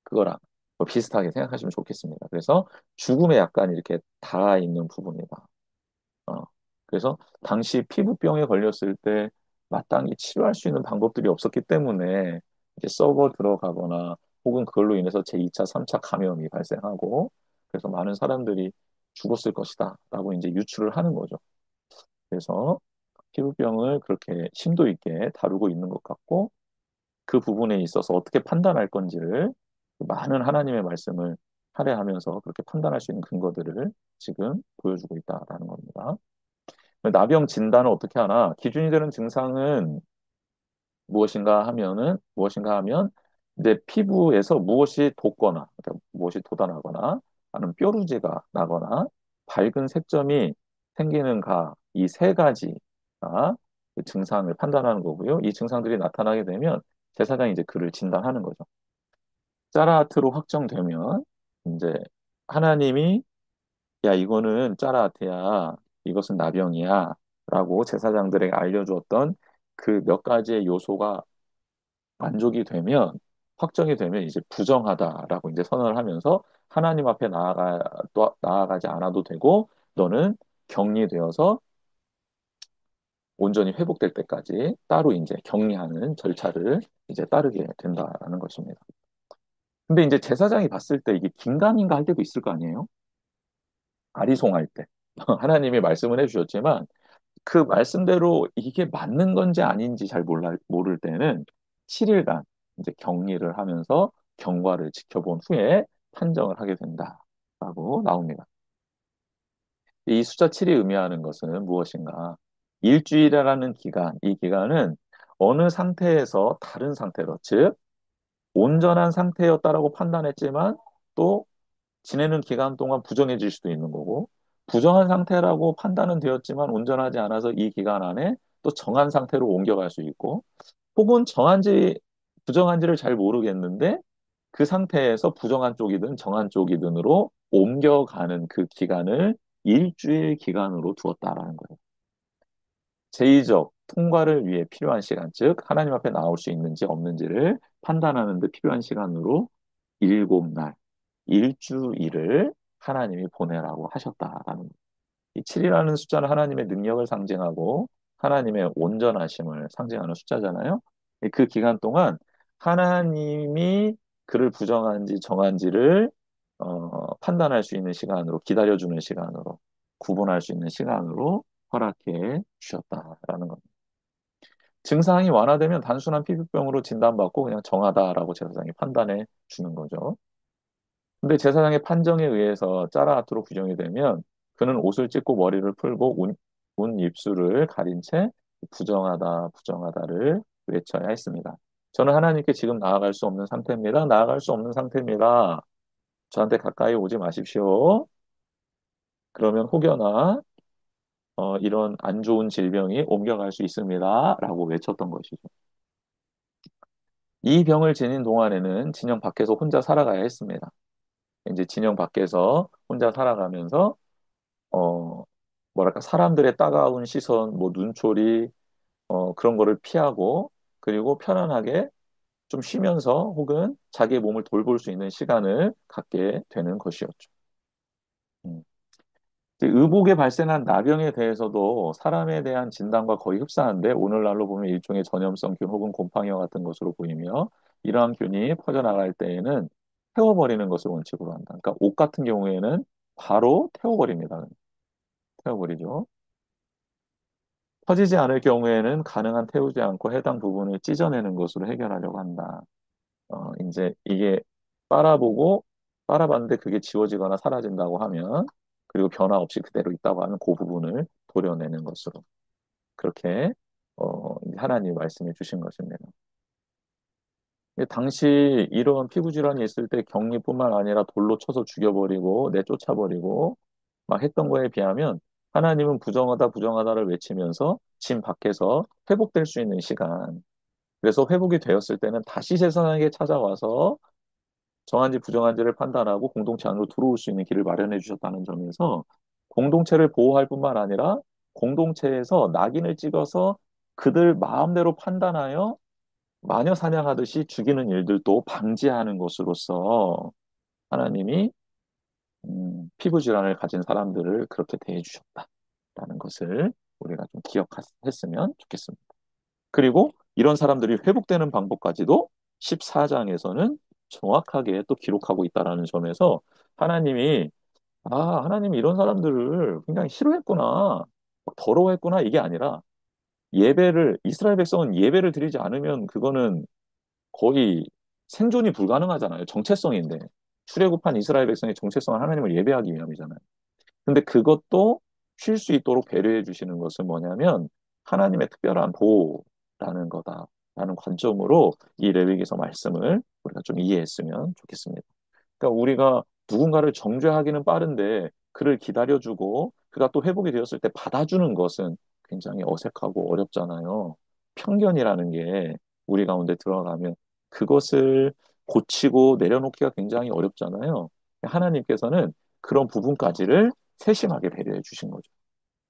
그거랑 뭐 비슷하게 생각하시면 좋겠습니다. 그래서 죽음에 약간 이렇게 닿아 있는 부분이다. 어. 그래서 당시 피부병에 걸렸을 때 마땅히 치료할 수 있는 방법들이 없었기 때문에 이제 썩어 들어가거나 혹은 그걸로 인해서 제2차, 3차 감염이 발생하고 그래서 많은 사람들이 죽었을 것이다 라고 이제 유추를 하는 거죠. 그래서 피부병을 그렇게 심도 있게 다루고 있는 것 같고 그 부분에 있어서 어떻게 판단할 건지를 많은 하나님의 말씀을 할애하면서 그렇게 판단할 수 있는 근거들을 지금 보여주고 있다라는 겁니다. 나병 진단을 어떻게 하나? 기준이 되는 증상은 무엇인가 하면 이제 피부에서 무엇이 돋거나 그러니까 무엇이 돋아나거나 아니면 뾰루지가 나거나 밝은 색점이 생기는가 이 세 가지가 그 증상을 판단하는 거고요. 이 증상들이 나타나게 되면 제사장이 이제 그를 진단하는 거죠. 짜라하트로 확정되면 이제 하나님이 야 이거는 짜라하트야 이것은 나병이야 라고 제사장들에게 알려주었던 그 몇 가지의 요소가 만족이 되면 확정이 되면 이제 부정하다라고 이제 선언을 하면서 하나님 앞에 나아가지 않아도 되고 너는 격리되어서 온전히 회복될 때까지 따로 이제 격리하는 절차를 이제 따르게 된다라는 것입니다. 근데 이제 제사장이 봤을 때 이게 긴가민가 할 때도 있을 거 아니에요? 아리송할 때. 하나님이 말씀을 해주셨지만 그 말씀대로 이게 맞는 건지 아닌지 잘 모를 때는 7일간 이제 격리를 하면서 경과를 지켜본 후에 판정을 하게 된다라고 나옵니다. 이 숫자 7이 의미하는 것은 무엇인가? 일주일이라는 기간, 이 기간은 어느 상태에서 다른 상태로, 즉, 온전한 상태였다라고 판단했지만 또 지내는 기간 동안 부정해질 수도 있는 거고, 부정한 상태라고 판단은 되었지만 온전하지 않아서 이 기간 안에 또 정한 상태로 옮겨갈 수 있고, 혹은 정한지, 부정한지를 잘 모르겠는데, 그 상태에서 부정한 쪽이든 정한 쪽이든으로 옮겨가는 그 기간을 일주일 기간으로 두었다라는 거예요. 제의적 통과를 위해 필요한 시간, 즉, 하나님 앞에 나올 수 있는지 없는지를 판단하는 데 필요한 시간으로 7날, 일주일을 하나님이 보내라고 하셨다라는 거예요. 이 7이라는 숫자는 하나님의 능력을 상징하고 하나님의 온전하심을 상징하는 숫자잖아요. 그 기간 동안 하나님이 그를 부정한지 정한지를 판단할 수 있는 시간으로 기다려주는 시간으로 구분할 수 있는 시간으로 허락해 주셨다라는 겁니다. 증상이 완화되면 단순한 피부병으로 진단받고 그냥 정하다라고 제사장이 판단해 주는 거죠. 근데 제사장의 판정에 의해서 짜라하트로 규정이 되면 그는 옷을 찢고 머리를 풀고 운 입술을 가린 채 부정하다, 부정하다를 외쳐야 했습니다. 저는 하나님께 지금 나아갈 수 없는 상태입니다. 나아갈 수 없는 상태입니다. 저한테 가까이 오지 마십시오. 그러면 혹여나 이런 안 좋은 질병이 옮겨갈 수 있습니다. 라고 외쳤던 것이죠. 이 병을 지닌 동안에는 진영 밖에서 혼자 살아가야 했습니다. 이제 진영 밖에서 혼자 살아가면서 어, 뭐랄까, 사람들의 따가운 시선, 뭐, 눈초리, 그런 거를 피하고, 그리고 편안하게 좀 쉬면서 혹은 자기의 몸을 돌볼 수 있는 시간을 갖게 되는 것이었죠. 음. 이제 의복에 발생한 나병에 대해서도 사람에 대한 진단과 거의 흡사한데 오늘날로 보면 일종의 전염성균 혹은 곰팡이와 같은 것으로 보이며 이러한 균이 퍼져나갈 때에는 태워버리는 것을 원칙으로 한다. 그러니까 옷 같은 경우에는 바로 태워버립니다. 태워버리죠. 퍼지지 않을 경우에는 가능한 태우지 않고 해당 부분을 찢어내는 것으로 해결하려고 한다. 이제 이게 빨아보고 빨아봤는데 그게 지워지거나 사라진다고 하면 그리고 변화 없이 그대로 있다고 하면 그 부분을 도려내는 것으로 그렇게 이제 하나님이 말씀해 주신 것입니다. 근데 당시 이런 피부 질환이 있을 때 격리뿐만 아니라 돌로 쳐서 죽여버리고 내쫓아버리고 막 했던 거에 비하면 하나님은 부정하다 부정하다를 외치면서 진 밖에서 회복될 수 있는 시간. 그래서 회복이 되었을 때는 다시 세상에 찾아와서 정한지 부정한지를 판단하고 공동체 안으로 들어올 수 있는 길을 마련해 주셨다는 점에서 공동체를 보호할 뿐만 아니라 공동체에서 낙인을 찍어서 그들 마음대로 판단하여 마녀 사냥하듯이 죽이는 일들도 방지하는 것으로서 하나님이 피부 질환을 가진 사람들을 그렇게 대해 주셨다라는 것을 우리가 좀 기억했으면 좋겠습니다. 그리고 이런 사람들이 회복되는 방법까지도 14장에서는 정확하게 또 기록하고 있다라는 점에서 하나님이 하나님이 이런 사람들을 굉장히 싫어했구나, 막 더러워했구나 이게 아니라 이스라엘 백성은 예배를 드리지 않으면 그거는 거의 생존이 불가능하잖아요. 정체성인데 출애굽한 이스라엘 백성의 정체성은 하나님을 예배하기 위함이잖아요. 근데 그것도 쉴 수 있도록 배려해 주시는 것은 뭐냐면 하나님의 특별한 보호라는 거다라는 관점으로 이 레위기서 말씀을 우리가 좀 이해했으면 좋겠습니다. 그러니까 우리가 누군가를 정죄하기는 빠른데 그를 기다려주고 그가 또 회복이 되었을 때 받아주는 것은 굉장히 어색하고 어렵잖아요. 편견이라는 게 우리 가운데 들어가면 그것을 고치고 내려놓기가 굉장히 어렵잖아요. 하나님께서는 그런 부분까지를 세심하게 배려해 주신 거죠.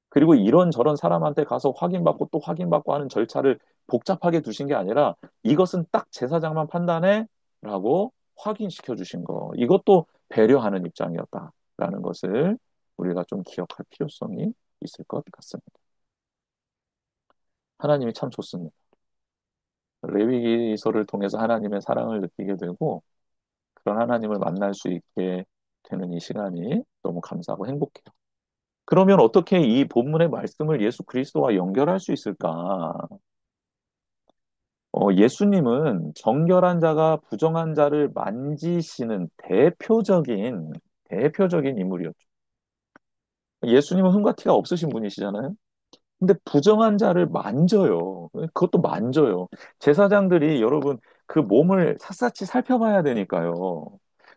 그리고 이런저런 사람한테 가서 확인받고 또 확인받고 하는 절차를 복잡하게 두신 게 아니라 이것은 딱 제사장만 판단해 라고 확인시켜 주신 거. 이것도 배려하는 입장이었다라는 것을 우리가 좀 기억할 필요성이 있을 것 같습니다. 하나님이 참 좋습니다. 레위기서를 통해서 하나님의 사랑을 느끼게 되고 그런 하나님을 만날 수 있게 되는 이 시간이 너무 감사하고 행복해요. 그러면 어떻게 이 본문의 말씀을 예수 그리스도와 연결할 수 있을까? 예수님은 정결한 자가 부정한 자를 만지시는 대표적인 인물이었죠. 예수님은 흠과 티가 없으신 분이시잖아요. 근데 부정한 자를 만져요. 그것도 만져요. 제사장들이 여러분 그 몸을 샅샅이 살펴봐야 되니까요.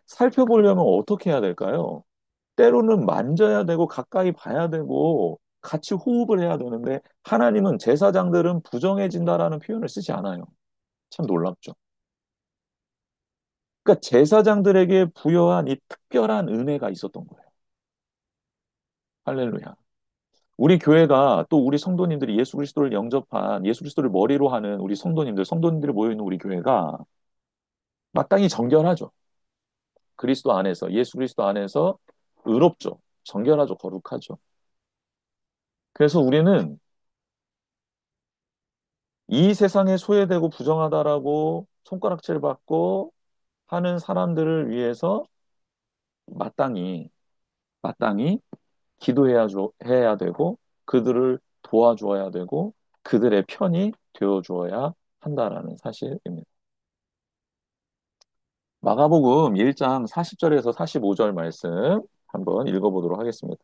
살펴보려면 어떻게 해야 될까요? 때로는 만져야 되고 가까이 봐야 되고 같이 호흡을 해야 되는데 하나님은 제사장들은 부정해진다라는 표현을 쓰지 않아요. 참 놀랍죠. 그러니까 제사장들에게 부여한 이 특별한 은혜가 있었던 거예요. 할렐루야. 우리 교회가 또 우리 성도님들이 예수 그리스도를 영접한 예수 그리스도를 머리로 하는 우리 성도님들이 모여 있는 우리 교회가 마땅히 정결하죠. 그리스도 안에서 예수 그리스도 안에서 의롭죠. 정결하죠. 거룩하죠. 그래서 우리는 이 세상에 소외되고 부정하다라고 손가락질 받고 하는 사람들을 위해서 마땅히 마땅히 해야 되고 그들을 도와주어야 되고 그들의 편이 되어 주어야 한다라는 사실입니다. 마가복음 1장 40절에서 45절 말씀 한번 읽어보도록 하겠습니다.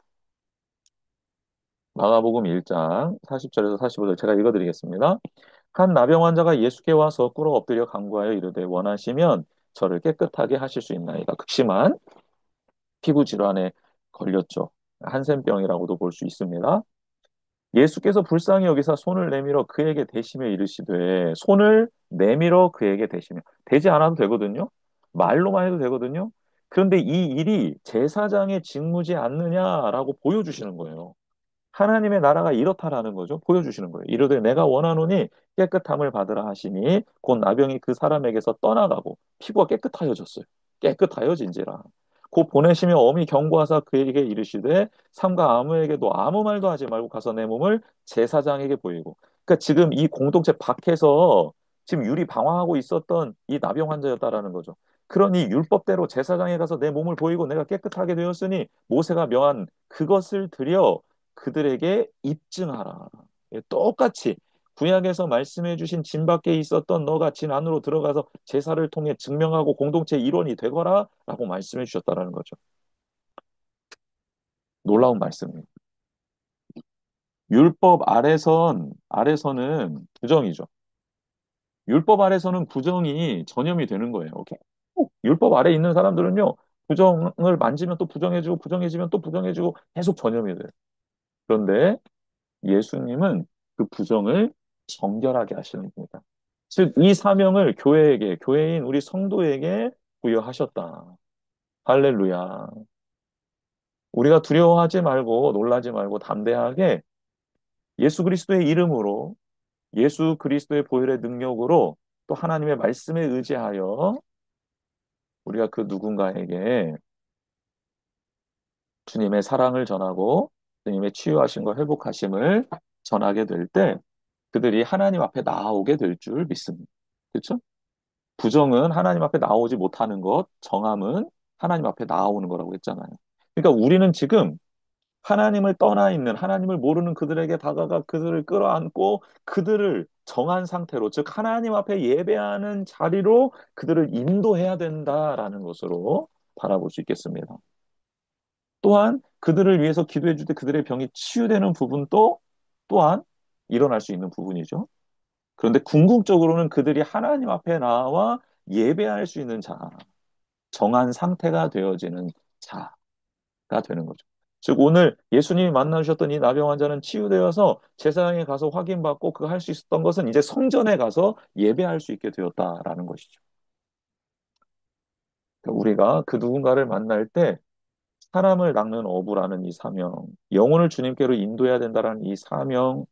마가복음 1장 40절에서 45절 제가 읽어드리겠습니다. 한 나병 환자가 예수께 와서 꿇어 엎드려 간구하여 이르되 원하시면 저를 깨끗하게 하실 수 있나이다. 극심한 피부 질환에 걸렸죠. 한센병이라고도 볼 수 있습니다. 예수께서 불쌍히 여기사 손을 내밀어 그에게 대시며 이르시되 손을 내밀어 그에게 대시며 대지 않아도 되거든요. 말로만 해도 되거든요. 그런데 이 일이 제사장의 직무지 않느냐라고 보여주시는 거예요. 하나님의 나라가 이렇다라는 거죠. 보여주시는 거예요. 이르되 내가 원하노니 깨끗함을 받으라 하시니 곧 나병이 그 사람에게서 떠나가고 피부가 깨끗하여졌어요. 깨끗하여진지라. 곧 보내시며 엄히 경고하사 그에게 이르시되 삼가 아무에게도 아무 말도 하지 말고 가서 내 몸을 제사장에게 보이고. 그러니까 지금 이 공동체 밖에서 지금 유리 방황하고 있었던 이 나병 환자였다라는 거죠. 그러니 율법대로 제사장에 가서 내 몸을 보이고 내가 깨끗하게 되었으니 모세가 명한 그것을 드려 그들에게 입증하라. 예, 똑같이 구약에서 말씀해 주신 진 밖에 있었던 너가 진 안으로 들어가서 제사를 통해 증명하고 공동체 일원이 되거라 라고 말씀해 주셨다라는 거죠. 놀라운 말씀입니다. 율법 아래서는 부정이죠. 율법 아래서는 부정이 전염이 되는 거예요. 오케이? 율법 아래 있는 사람들은요, 부정을 만지면 또 부정해지고, 부정해지면 또 부정해지고, 계속 전염이 돼요. 그런데 예수님은 그 부정을 정결하게 하시는 겁니다. 즉, 이 사명을 교회에게, 교회인 우리 성도에게 부여하셨다. 할렐루야. 우리가 두려워하지 말고, 놀라지 말고, 담대하게 예수 그리스도의 이름으로, 예수 그리스도의 보혈의 능력으로 또 하나님의 말씀에 의지하여 우리가 그 누군가에게 주님의 사랑을 전하고 주님의 치유하심과 회복하심을 전하게 될 때 그들이 하나님 앞에 나오게 될 줄 믿습니다. 그렇죠? 부정은 하나님 앞에 나오지 못하는 것, 정함은 하나님 앞에 나오는 거라고 했잖아요. 그러니까 우리는 지금 하나님을 떠나 있는, 하나님을 모르는 그들에게 다가가 그들을 끌어안고 그들을 정한 상태로, 즉 하나님 앞에 예배하는 자리로 그들을 인도해야 된다라는 것으로 바라볼 수 있겠습니다. 또한 그들을 위해서 기도해 줄 때 그들의 병이 치유되는 부분도 또한 일어날 수 있는 부분이죠. 그런데 궁극적으로는 그들이 하나님 앞에 나와 예배할 수 있는 자, 정한 상태가 되어지는 자가 되는 거죠. 즉 오늘 예수님이 만나주셨던 이 나병 환자는 치유되어서 제사장에 가서 확인받고 그 할 수 있었던 것은 이제 성전에 가서 예배할 수 있게 되었다라는 것이죠. 그러니까 우리가 그 누군가를 만날 때 사람을 낚는 어부라는 이 사명, 영혼을 주님께로 인도해야 된다라는 이 사명을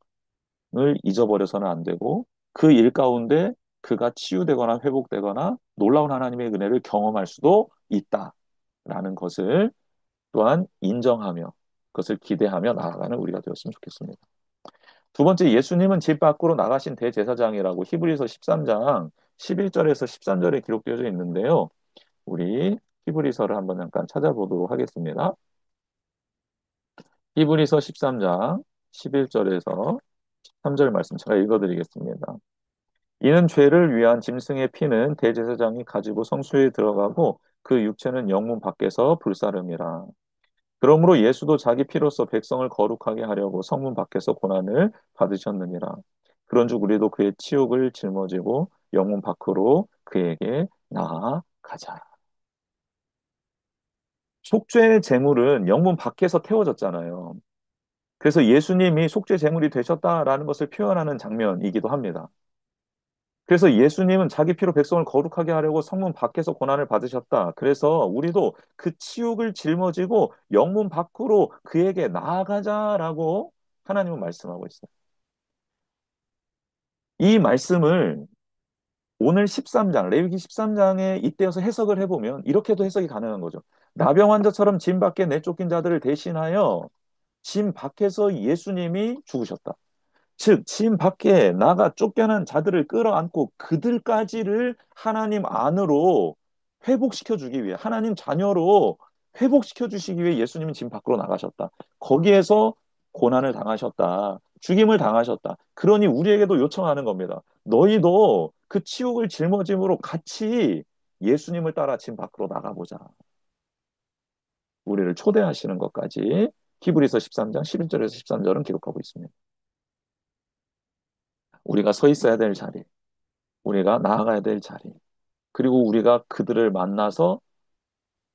잊어버려서는 안 되고 그 일 가운데 그가 치유되거나 회복되거나 놀라운 하나님의 은혜를 경험할 수도 있다라는 것을 또한 인정하며 그것을 기대하며 나아가는 우리가 되었으면 좋겠습니다. 두 번째, 예수님은 집 밖으로 나가신 대제사장이라고 히브리서 13장 11절에서 13절에 기록되어져 있는데요. 우리 히브리서를 한번 잠깐 찾아보도록 하겠습니다. 히브리서 13장 11절에서 3절 말씀 제가 읽어드리겠습니다. 이는 죄를 위한 짐승의 피는 대제사장이 가지고 성소에 들어가고 그 육체는 영문 밖에서 불사름이라. 그러므로 예수도 자기 피로써 백성을 거룩하게 하려고 성문 밖에서 고난을 받으셨느니라. 그런즉 우리도 그의 치욕을 짊어지고 영문 밖으로 그에게 나아가자. 속죄의 제물은 영문 밖에서 태워졌잖아요. 그래서 예수님이 속죄 제물이 되셨다라는 것을 표현하는 장면이기도 합니다. 그래서 예수님은 자기 피로 백성을 거룩하게 하려고 성문 밖에서 고난을 받으셨다. 그래서 우리도 그 치욕을 짊어지고 영문 밖으로 그에게 나아가자라고 하나님은 말씀하고 있어요. 이 말씀을 오늘 13장, 레위기 13장에 이때여서 해석을 해보면 이렇게도 해석이 가능한 거죠. 나병 환자처럼 짐 밖에 내쫓긴 자들을 대신하여 짐 밖에서 예수님이 죽으셨다. 즉, 진 밖에 나가 쫓겨난 자들을 끌어안고 그들까지를 하나님 안으로 회복시켜 주기 위해, 하나님 자녀로 회복시켜 주시기 위해 예수님은 진 밖으로 나가셨다. 거기에서 고난을 당하셨다. 죽임을 당하셨다. 그러니 우리에게도 요청하는 겁니다. 너희도 그 치욕을 짊어짐으로 같이 예수님을 따라 진 밖으로 나가보자. 우리를 초대하시는 것까지 히브리서 13장 11절에서 13절은 기록하고 있습니다. 우리가 서 있어야 될 자리, 우리가 나아가야 될 자리, 그리고 우리가 그들을 만나서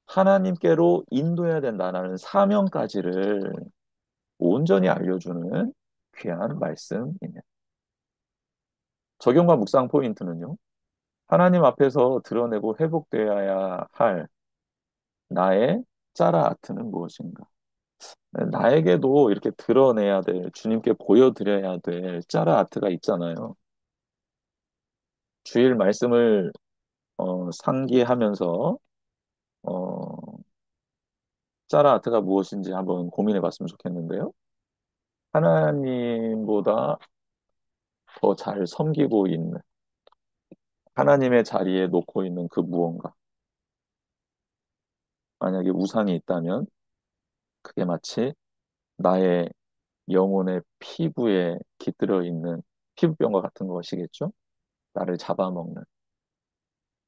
하나님께로 인도해야 된다는 사명까지를 온전히 알려주는 귀한 말씀입니다. 적용과 묵상 포인트는요, 하나님 앞에서 드러내고 회복되어야 할 나의 짜라 아트는 무엇인가? 나에게도 이렇게 드러내야 될, 주님께 보여드려야 될 짜라 아트가 있잖아요. 주일 말씀을 상기하면서 어, 짜라아트가 무엇인지 한번 고민해 봤으면 좋겠는데요. 하나님보다 더 잘 섬기고 있는, 하나님의 자리에 놓고 있는 그 무언가. 만약에 우상이 있다면 그게 마치 나의 영혼의 피부에 깃들어 있는 피부병과 같은 것이겠죠. 나를 잡아먹는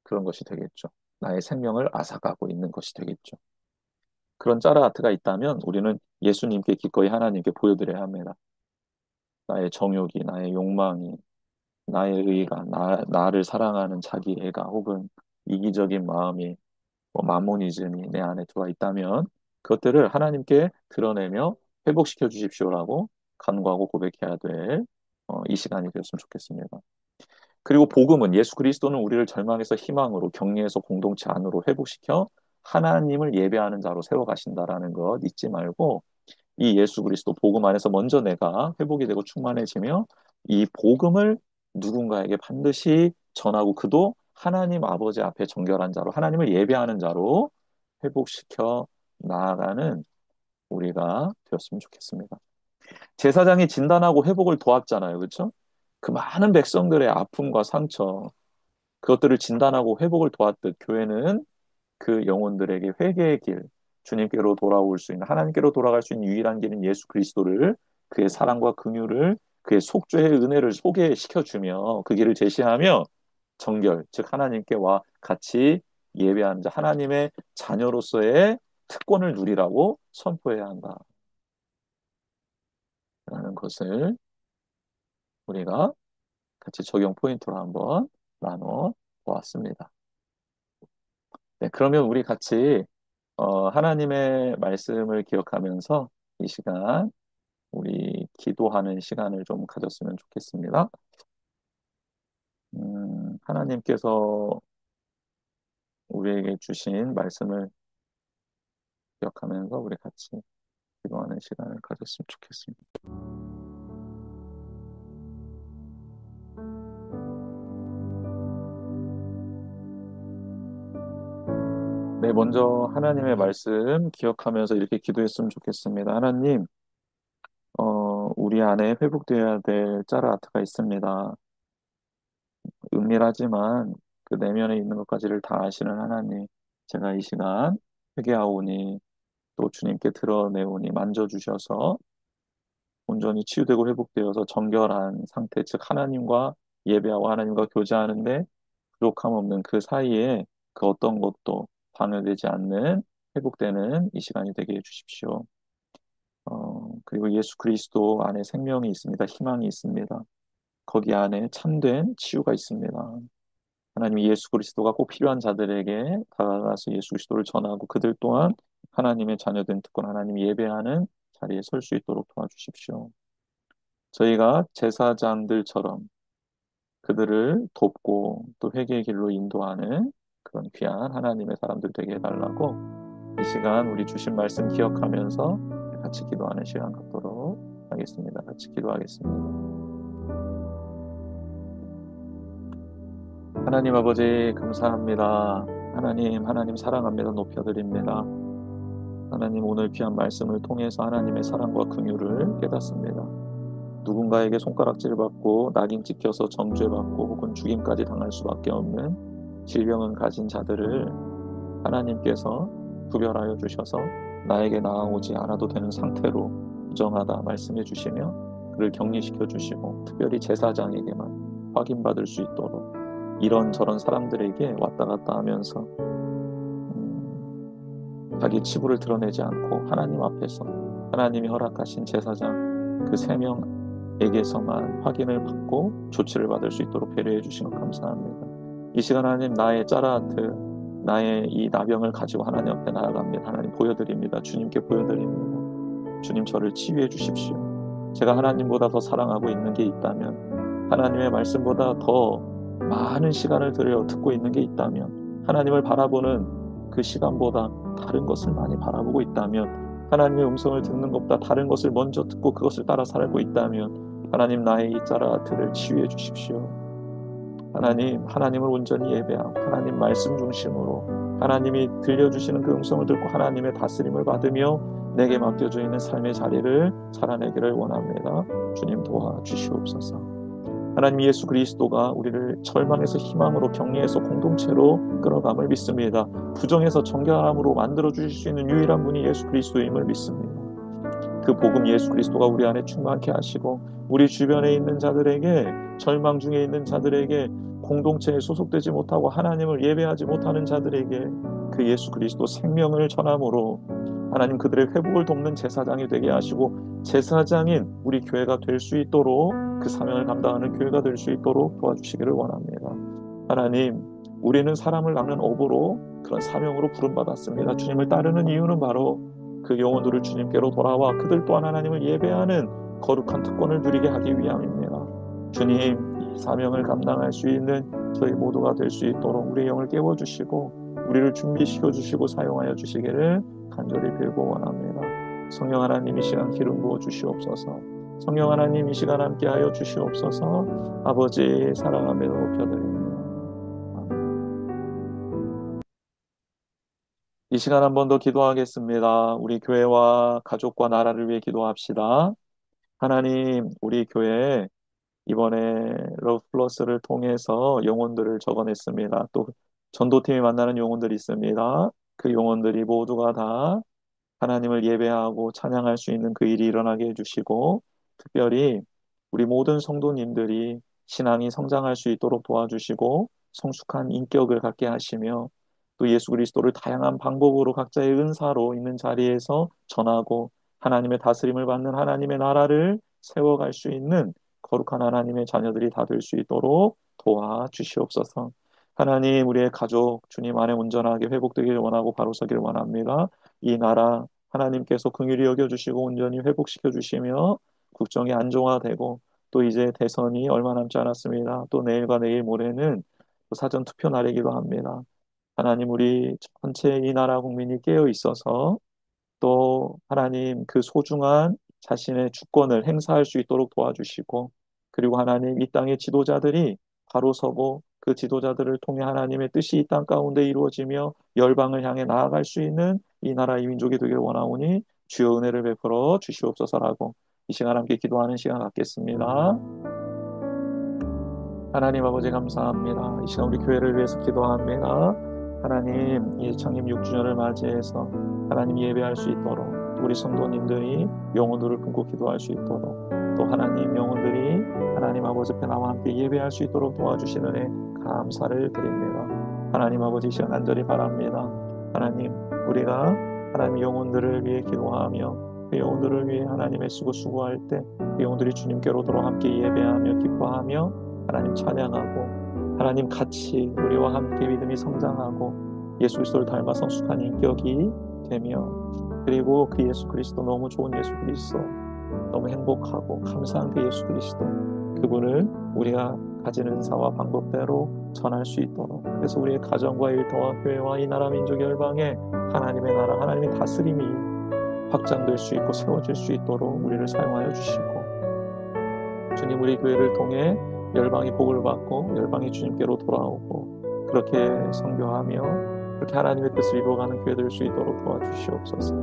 그런 것이 되겠죠. 나의 생명을 앗아가고 있는 것이 되겠죠. 그런 짜라아트가 있다면 우리는 예수님께 기꺼이 하나님께 보여드려야 합니다. 나의 정욕이, 나의 욕망이, 나의 의가, 나를 사랑하는 자기 애가 혹은 이기적인 마음이, 마모니즘이 내 안에 들어와 있다면 그것들을 하나님께 드러내며 회복시켜 주십시오라고 간구하고 고백해야 될 이 시간이 되었으면 좋겠습니다. 그리고 복음은 예수 그리스도는 우리를 절망에서 희망으로, 격리에서 공동체 안으로 회복시켜 하나님을 예배하는 자로 세워가신다라는 것 잊지 말고 이 예수 그리스도 복음 안에서 먼저 내가 회복이 되고 충만해지며 이 복음을 누군가에게 반드시 전하고 그도 하나님 아버지 앞에 정결한 자로 하나님을 예배하는 자로 회복시켜 나아가는 우리가 되었으면 좋겠습니다. 제사장이 진단하고 회복을 도왔잖아요. 그렇죠? 그 많은 백성들의 아픔과 상처 그것들을 진단하고 회복을 도왔듯 교회는 그 영혼들에게 회개의 길, 주님께로 돌아올 수 있는 하나님께로 돌아갈 수 있는 유일한 길인 예수 그리스도를 그의 사랑과 긍휼을 그의 속죄의 은혜를 소개시켜 주며 그 길을 제시하며 정결, 즉 하나님께와 같이 예배하는 자, 하나님의 자녀로서의 특권을 누리라고 선포해야 한다라는 것을 우리가 같이 적용 포인트로 한번 나눠 보았습니다. 네, 그러면 우리 같이 하나님의 말씀을 기억하면서 이 시간 우리 기도하는 시간을 좀 가졌으면 좋겠습니다. 하나님께서 우리에게 주신 말씀을 기억하면서 우리 같이 기도하는 시간을 가졌으면 좋겠습니다. 네, 먼저 하나님의 말씀 기억하면서 이렇게 기도했으면 좋겠습니다. 하나님, 우리 안에 회복되어야 될 짜라아트가 있습니다. 은밀하지만 그 내면에 있는 것까지를 다 아시는 하나님, 제가 이 시간 회개하오니 또 주님께 드러내오니 만져주셔서 온전히 치유되고 회복되어서 정결한 상태, 즉 하나님과 예배하고 하나님과 교제하는데 부족함 없는 그 사이에 그 어떤 것도 방해되지 않는 회복되는 이 시간이 되게 해주십시오. 그리고 예수 그리스도 안에 생명이 있습니다. 희망이 있습니다. 거기 안에 참된 치유가 있습니다. 하나님 예수 그리스도가 꼭 필요한 자들에게 다가가서 예수 그리스도를 전하고 그들 또한 하나님의 자녀된 특권 하나님 예배하는 자리에 설 수 있도록 도와주십시오. 저희가 제사장들처럼 그들을 돕고 또 회개의 길로 인도하는 그런 귀한 하나님의 사람들 되게 해달라고 이 시간 우리 주신 말씀 기억하면서 같이 기도하는 시간 갖도록 하겠습니다. 같이 기도하겠습니다. 하나님 아버지 감사합니다. 하나님 사랑합니다. 높여드립니다. 하나님 오늘 귀한 말씀을 통해서 하나님의 사랑과 긍휼을 깨닫습니다. 누군가에게 손가락질 받고 낙인 찍혀서 정죄받고 혹은 죽임까지 당할 수밖에 없는 질병을 가진 자들을 하나님께서 구별하여 주셔서 나에게 나아오지 않아도 되는 상태로 부정하다 말씀해 주시며 그를 격리시켜 주시고 특별히 제사장에게만 확인받을 수 있도록 이런저런 사람들에게 왔다 갔다 하면서 자기 치부를 드러내지 않고 하나님 앞에서 하나님이 허락하신 제사장 그 3명에게서만 확인을 받고 조치를 받을 수 있도록 배려해 주시는 것 감사합니다. 이 시간 하나님 나의 짜라하트 나의 이 나병을 가지고 하나님 앞에 나아갑니다. 하나님 보여드립니다. 주님께 보여드립니다. 주님 저를 치유해 주십시오. 제가 하나님보다 더 사랑하고 있는 게 있다면 하나님의 말씀보다 더 많은 시간을 들여 듣고 있는 게 있다면 하나님을 바라보는 그 시간보다 다른 것을 많이 바라보고 있다면 하나님의 음성을 듣는 것보다 다른 것을 먼저 듣고 그것을 따라 살고 있다면 하나님 나의 이 짜라아트를 치유해 주십시오. 하나님을 온전히 예배하고 하나님 말씀 중심으로 하나님이 들려주시는 그 음성을 듣고 하나님의 다스림을 받으며 내게 맡겨져 있는 삶의 자리를 살아내기를 원합니다. 주님 도와주시옵소서. 하나님, 예수 그리스도가 우리를 절망에서 희망으로, 격리에서 공동체로 끌어감을 믿습니다. 부정에서 정결함으로 만들어 주실 수 있는 유일한 분이 예수 그리스도임을 믿습니다. 그 복음 예수 그리스도가 우리 안에 충만케 하시고 우리 주변에 있는 자들에게, 절망 중에 있는 자들에게, 공동체에 소속되지 못하고 하나님을 예배하지 못하는 자들에게 그 예수 그리스도 생명을 전함으로 하나님 그들의 회복을 돕는 제사장이 되게 하시고 제사장인 우리 교회가 될 수 있도록, 그 사명을 감당하는 교회가 될 수 있도록 도와주시기를 원합니다. 하나님, 우리는 사람을 낳는 어부로 그런 사명으로 부름받았습니다. 주님을 따르는 이유는 바로 그 영혼들을 주님께로 돌아와 그들 또한 하나님을 예배하는 거룩한 특권을 누리게 하기 위함입니다. 주님, 이 사명을 감당할 수 있는 저희 모두가 될 수 있도록 우리의 영을 깨워주시고 우리를 준비시켜 주시고 사용하여 주시기를 간절히 빌고 원합니다. 성령 하나님, 이 시간 기름 부어 주시옵소서. 성령 하나님, 이 시간 함께하여 주시옵소서. 아버지 사랑하며 높여드립니다. 이 시간 한 번 더 기도하겠습니다. 우리 교회와 가족과 나라를 위해 기도합시다. 하나님, 우리 교회에 이번에 러브플러스를 통해서 영혼들을 적어냈습니다. 또 전도팀이 만나는 영혼들이 있습니다. 그 영혼들이 모두가 다 하나님을 예배하고 찬양할 수 있는 그 일이 일어나게 해주시고, 특별히 우리 모든 성도님들이 신앙이 성장할 수 있도록 도와주시고 성숙한 인격을 갖게 하시며 또 예수 그리스도를 다양한 방법으로 각자의 은사로 있는 자리에서 전하고 하나님의 다스림을 받는 하나님의 나라를 세워갈 수 있는 거룩한 하나님의 자녀들이 다 될 수 있도록 도와주시옵소서. 하나님, 우리의 가족 주님 안에 온전하게 회복되기를 원하고 바로서기를 원합니다. 이 나라 하나님께서 긍휼히 여겨주시고 온전히 회복시켜 주시며 국정이 안정화되고, 또 이제 대선이 얼마 남지 않았습니다. 또 내일과 내일 모레는 또 사전 투표 날이기도 합니다. 하나님, 우리 전체 이 나라 국민이 깨어 있어서 또 하나님 그 소중한 자신의 주권을 행사할 수 있도록 도와주시고, 그리고 하나님 이 땅의 지도자들이 바로 서고 그 지도자들을 통해 하나님의 뜻이 이 땅 가운데 이루어지며 열방을 향해 나아갈 수 있는 이 나라 이 민족이 되길 원하오니 주여 은혜를 베풀어 주시옵소서라고 이 시간 함께 기도하는 시간 갖겠습니다. 하나님 아버지 감사합니다. 이 시간 우리 교회를 위해서 기도합니다. 하나님, 이 창립 6주년을 맞이해서 하나님 예배할 수 있도록, 우리 성도님들이 영혼들을 품고 기도할 수 있도록, 또 하나님 영혼들이 하나님 아버지 앞에 나와 함께 예배할 수 있도록 도와주시는 은혜 감사를 드립니다. 하나님 아버지, 이 시간 간절히 바랍니다. 하나님, 우리가 하나님 영혼들을 위해 기도하며 그 영혼들을 위해 하나님의 수고할 때 그 영혼들이 주님께로 돌아 함께 예배하며 기뻐하며 하나님 찬양하고 하나님 같이 우리와 함께 믿음이 성장하고 예수 그리스도를 닮아 성숙한 인격이 되며, 그리고 그 예수 그리스도, 너무 좋은 예수 그리스도, 너무 행복하고 감사한 그 예수 그리스도, 그분을 우리가 가진 은사와 방법대로 전할 수 있도록, 그래서 우리의 가정과 일터와 교회와 이 나라 민족 열방에 하나님의 나라, 하나님의 다스림이 확장될 수 있고 세워질 수 있도록 우리를 사용하여 주시고, 주님 우리 교회를 통해 열방이 복을 받고 열방이 주님께로 돌아오고 그렇게 선교하며 그렇게 하나님의 뜻을 이루어가는 교회 될 수 있도록 도와주시옵소서.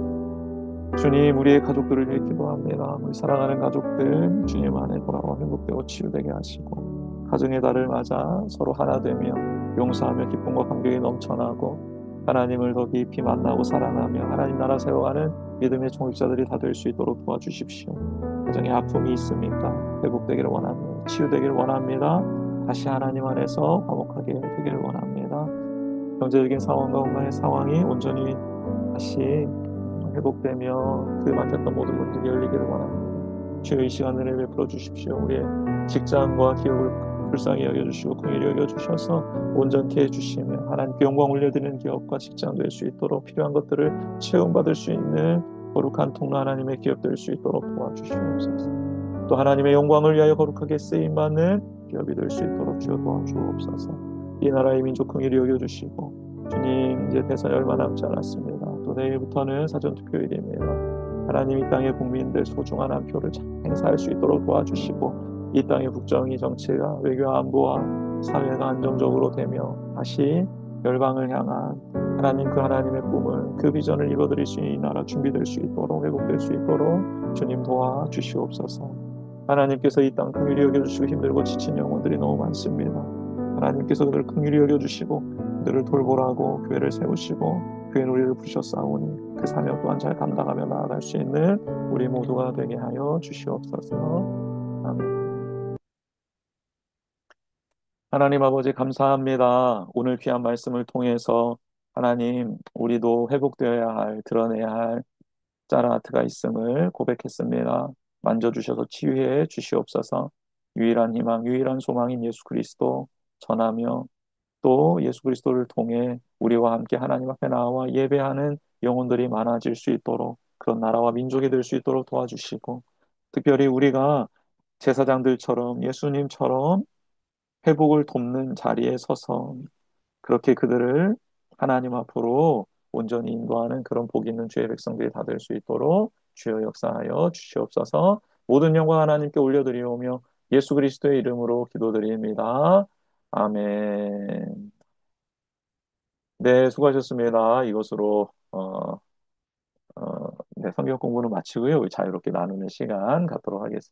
주님, 우리의 가족들을 위해 기도합니다. 우리 사랑하는 가족들 주님 안에 돌아와 행복되고 치유되게 하시고, 가정의 달을 맞아 서로 하나 되며 용서하며 기쁨과 감격이 넘쳐나고 하나님을 더 깊이 만나고 사랑하며 하나님 나라 세워가는 믿음의 총익자들이 다 될 수 있도록 도와주십시오. 가정에 아픔이 있습니까? 회복되기를 원합니다. 치유되기를 원합니다. 다시 하나님 안에서 화목하게 되기를 원합니다. 경제적인 상황과 건강의 상황이 온전히 다시 회복되며 그 막혔던 모든 문들이 열리기를 원합니다. 주여, 이 시간을 베풀어 주십시오. 우리의 직장과 기업을 불쌍히 여겨주시고 긍휼히 여겨주셔서 온전케 해주시며 하나님께 영광 올려드리는 기업과 직장 될 수 있도록 필요한 것들을 채움받을 수 있는 거룩한 통로 하나님의 기업 될 수 있도록 도와주시옵소서. 또 하나님의 영광을 위하여 거룩하게 쓰임받는 기업이 될 수 있도록 주여 도와주옵소서. 이 나라의 민족 긍휼히 여겨주시고, 주님 이제 대선이 얼마 남지 않았습니다. 또 내일부터는 사전투표일입니다. 하나님 이 땅의 국민들 소중한 한 표를 잘 행사할 수 있도록 도와주시고, 이 땅의 국정이, 정치가, 외교 안보와 사회가 안정적으로 되며 다시 열방을 향한 하나님 그 하나님의 꿈을 그 비전을 이뤄드릴 수 있는 이 나라 준비될 수 있도록 회복될 수 있도록 주님 도와주시옵소서. 하나님께서 이 땅 긍휼히 여겨주시고 힘들고 지친 영혼들이 너무 많습니다. 하나님께서 그들을 긍휼히 여겨주시고 그들을 돌보라고 교회를 세우시고 교회 우리를 부르셨사오니 그 사명 또한 잘 감당하며 나아갈 수 있는 우리 모두가 되게 하여 주시옵소서. 아멘. 하나님 아버지 감사합니다. 오늘 귀한 말씀을 통해서 하나님 우리도 회복되어야 할 드러내야 할 짜라하트가 있음을 고백했습니다. 만져주셔서 치유해 주시옵소서. 유일한 희망, 유일한 소망인 예수 그리스도 전하며 또 예수 그리스도를 통해 우리와 함께 하나님 앞에 나와 예배하는 영혼들이 많아질 수 있도록 그런 나라와 민족이 될 수 있도록 도와주시고 특별히 우리가 제사장들처럼 예수님처럼 회복을 돕는 자리에 서서 그렇게 그들을 하나님 앞으로 온전히 인도하는 그런 복 있는 주의 백성들이 다 될 수 있도록 주여 역사하여 주시옵소서. 모든 영광 하나님께 올려드리오며 예수 그리스도의 이름으로 기도드립니다. 아멘. 네, 수고하셨습니다. 이것으로 네, 성경 공부는 마치고요. 자유롭게 나누는 시간 갖도록 하겠습니다.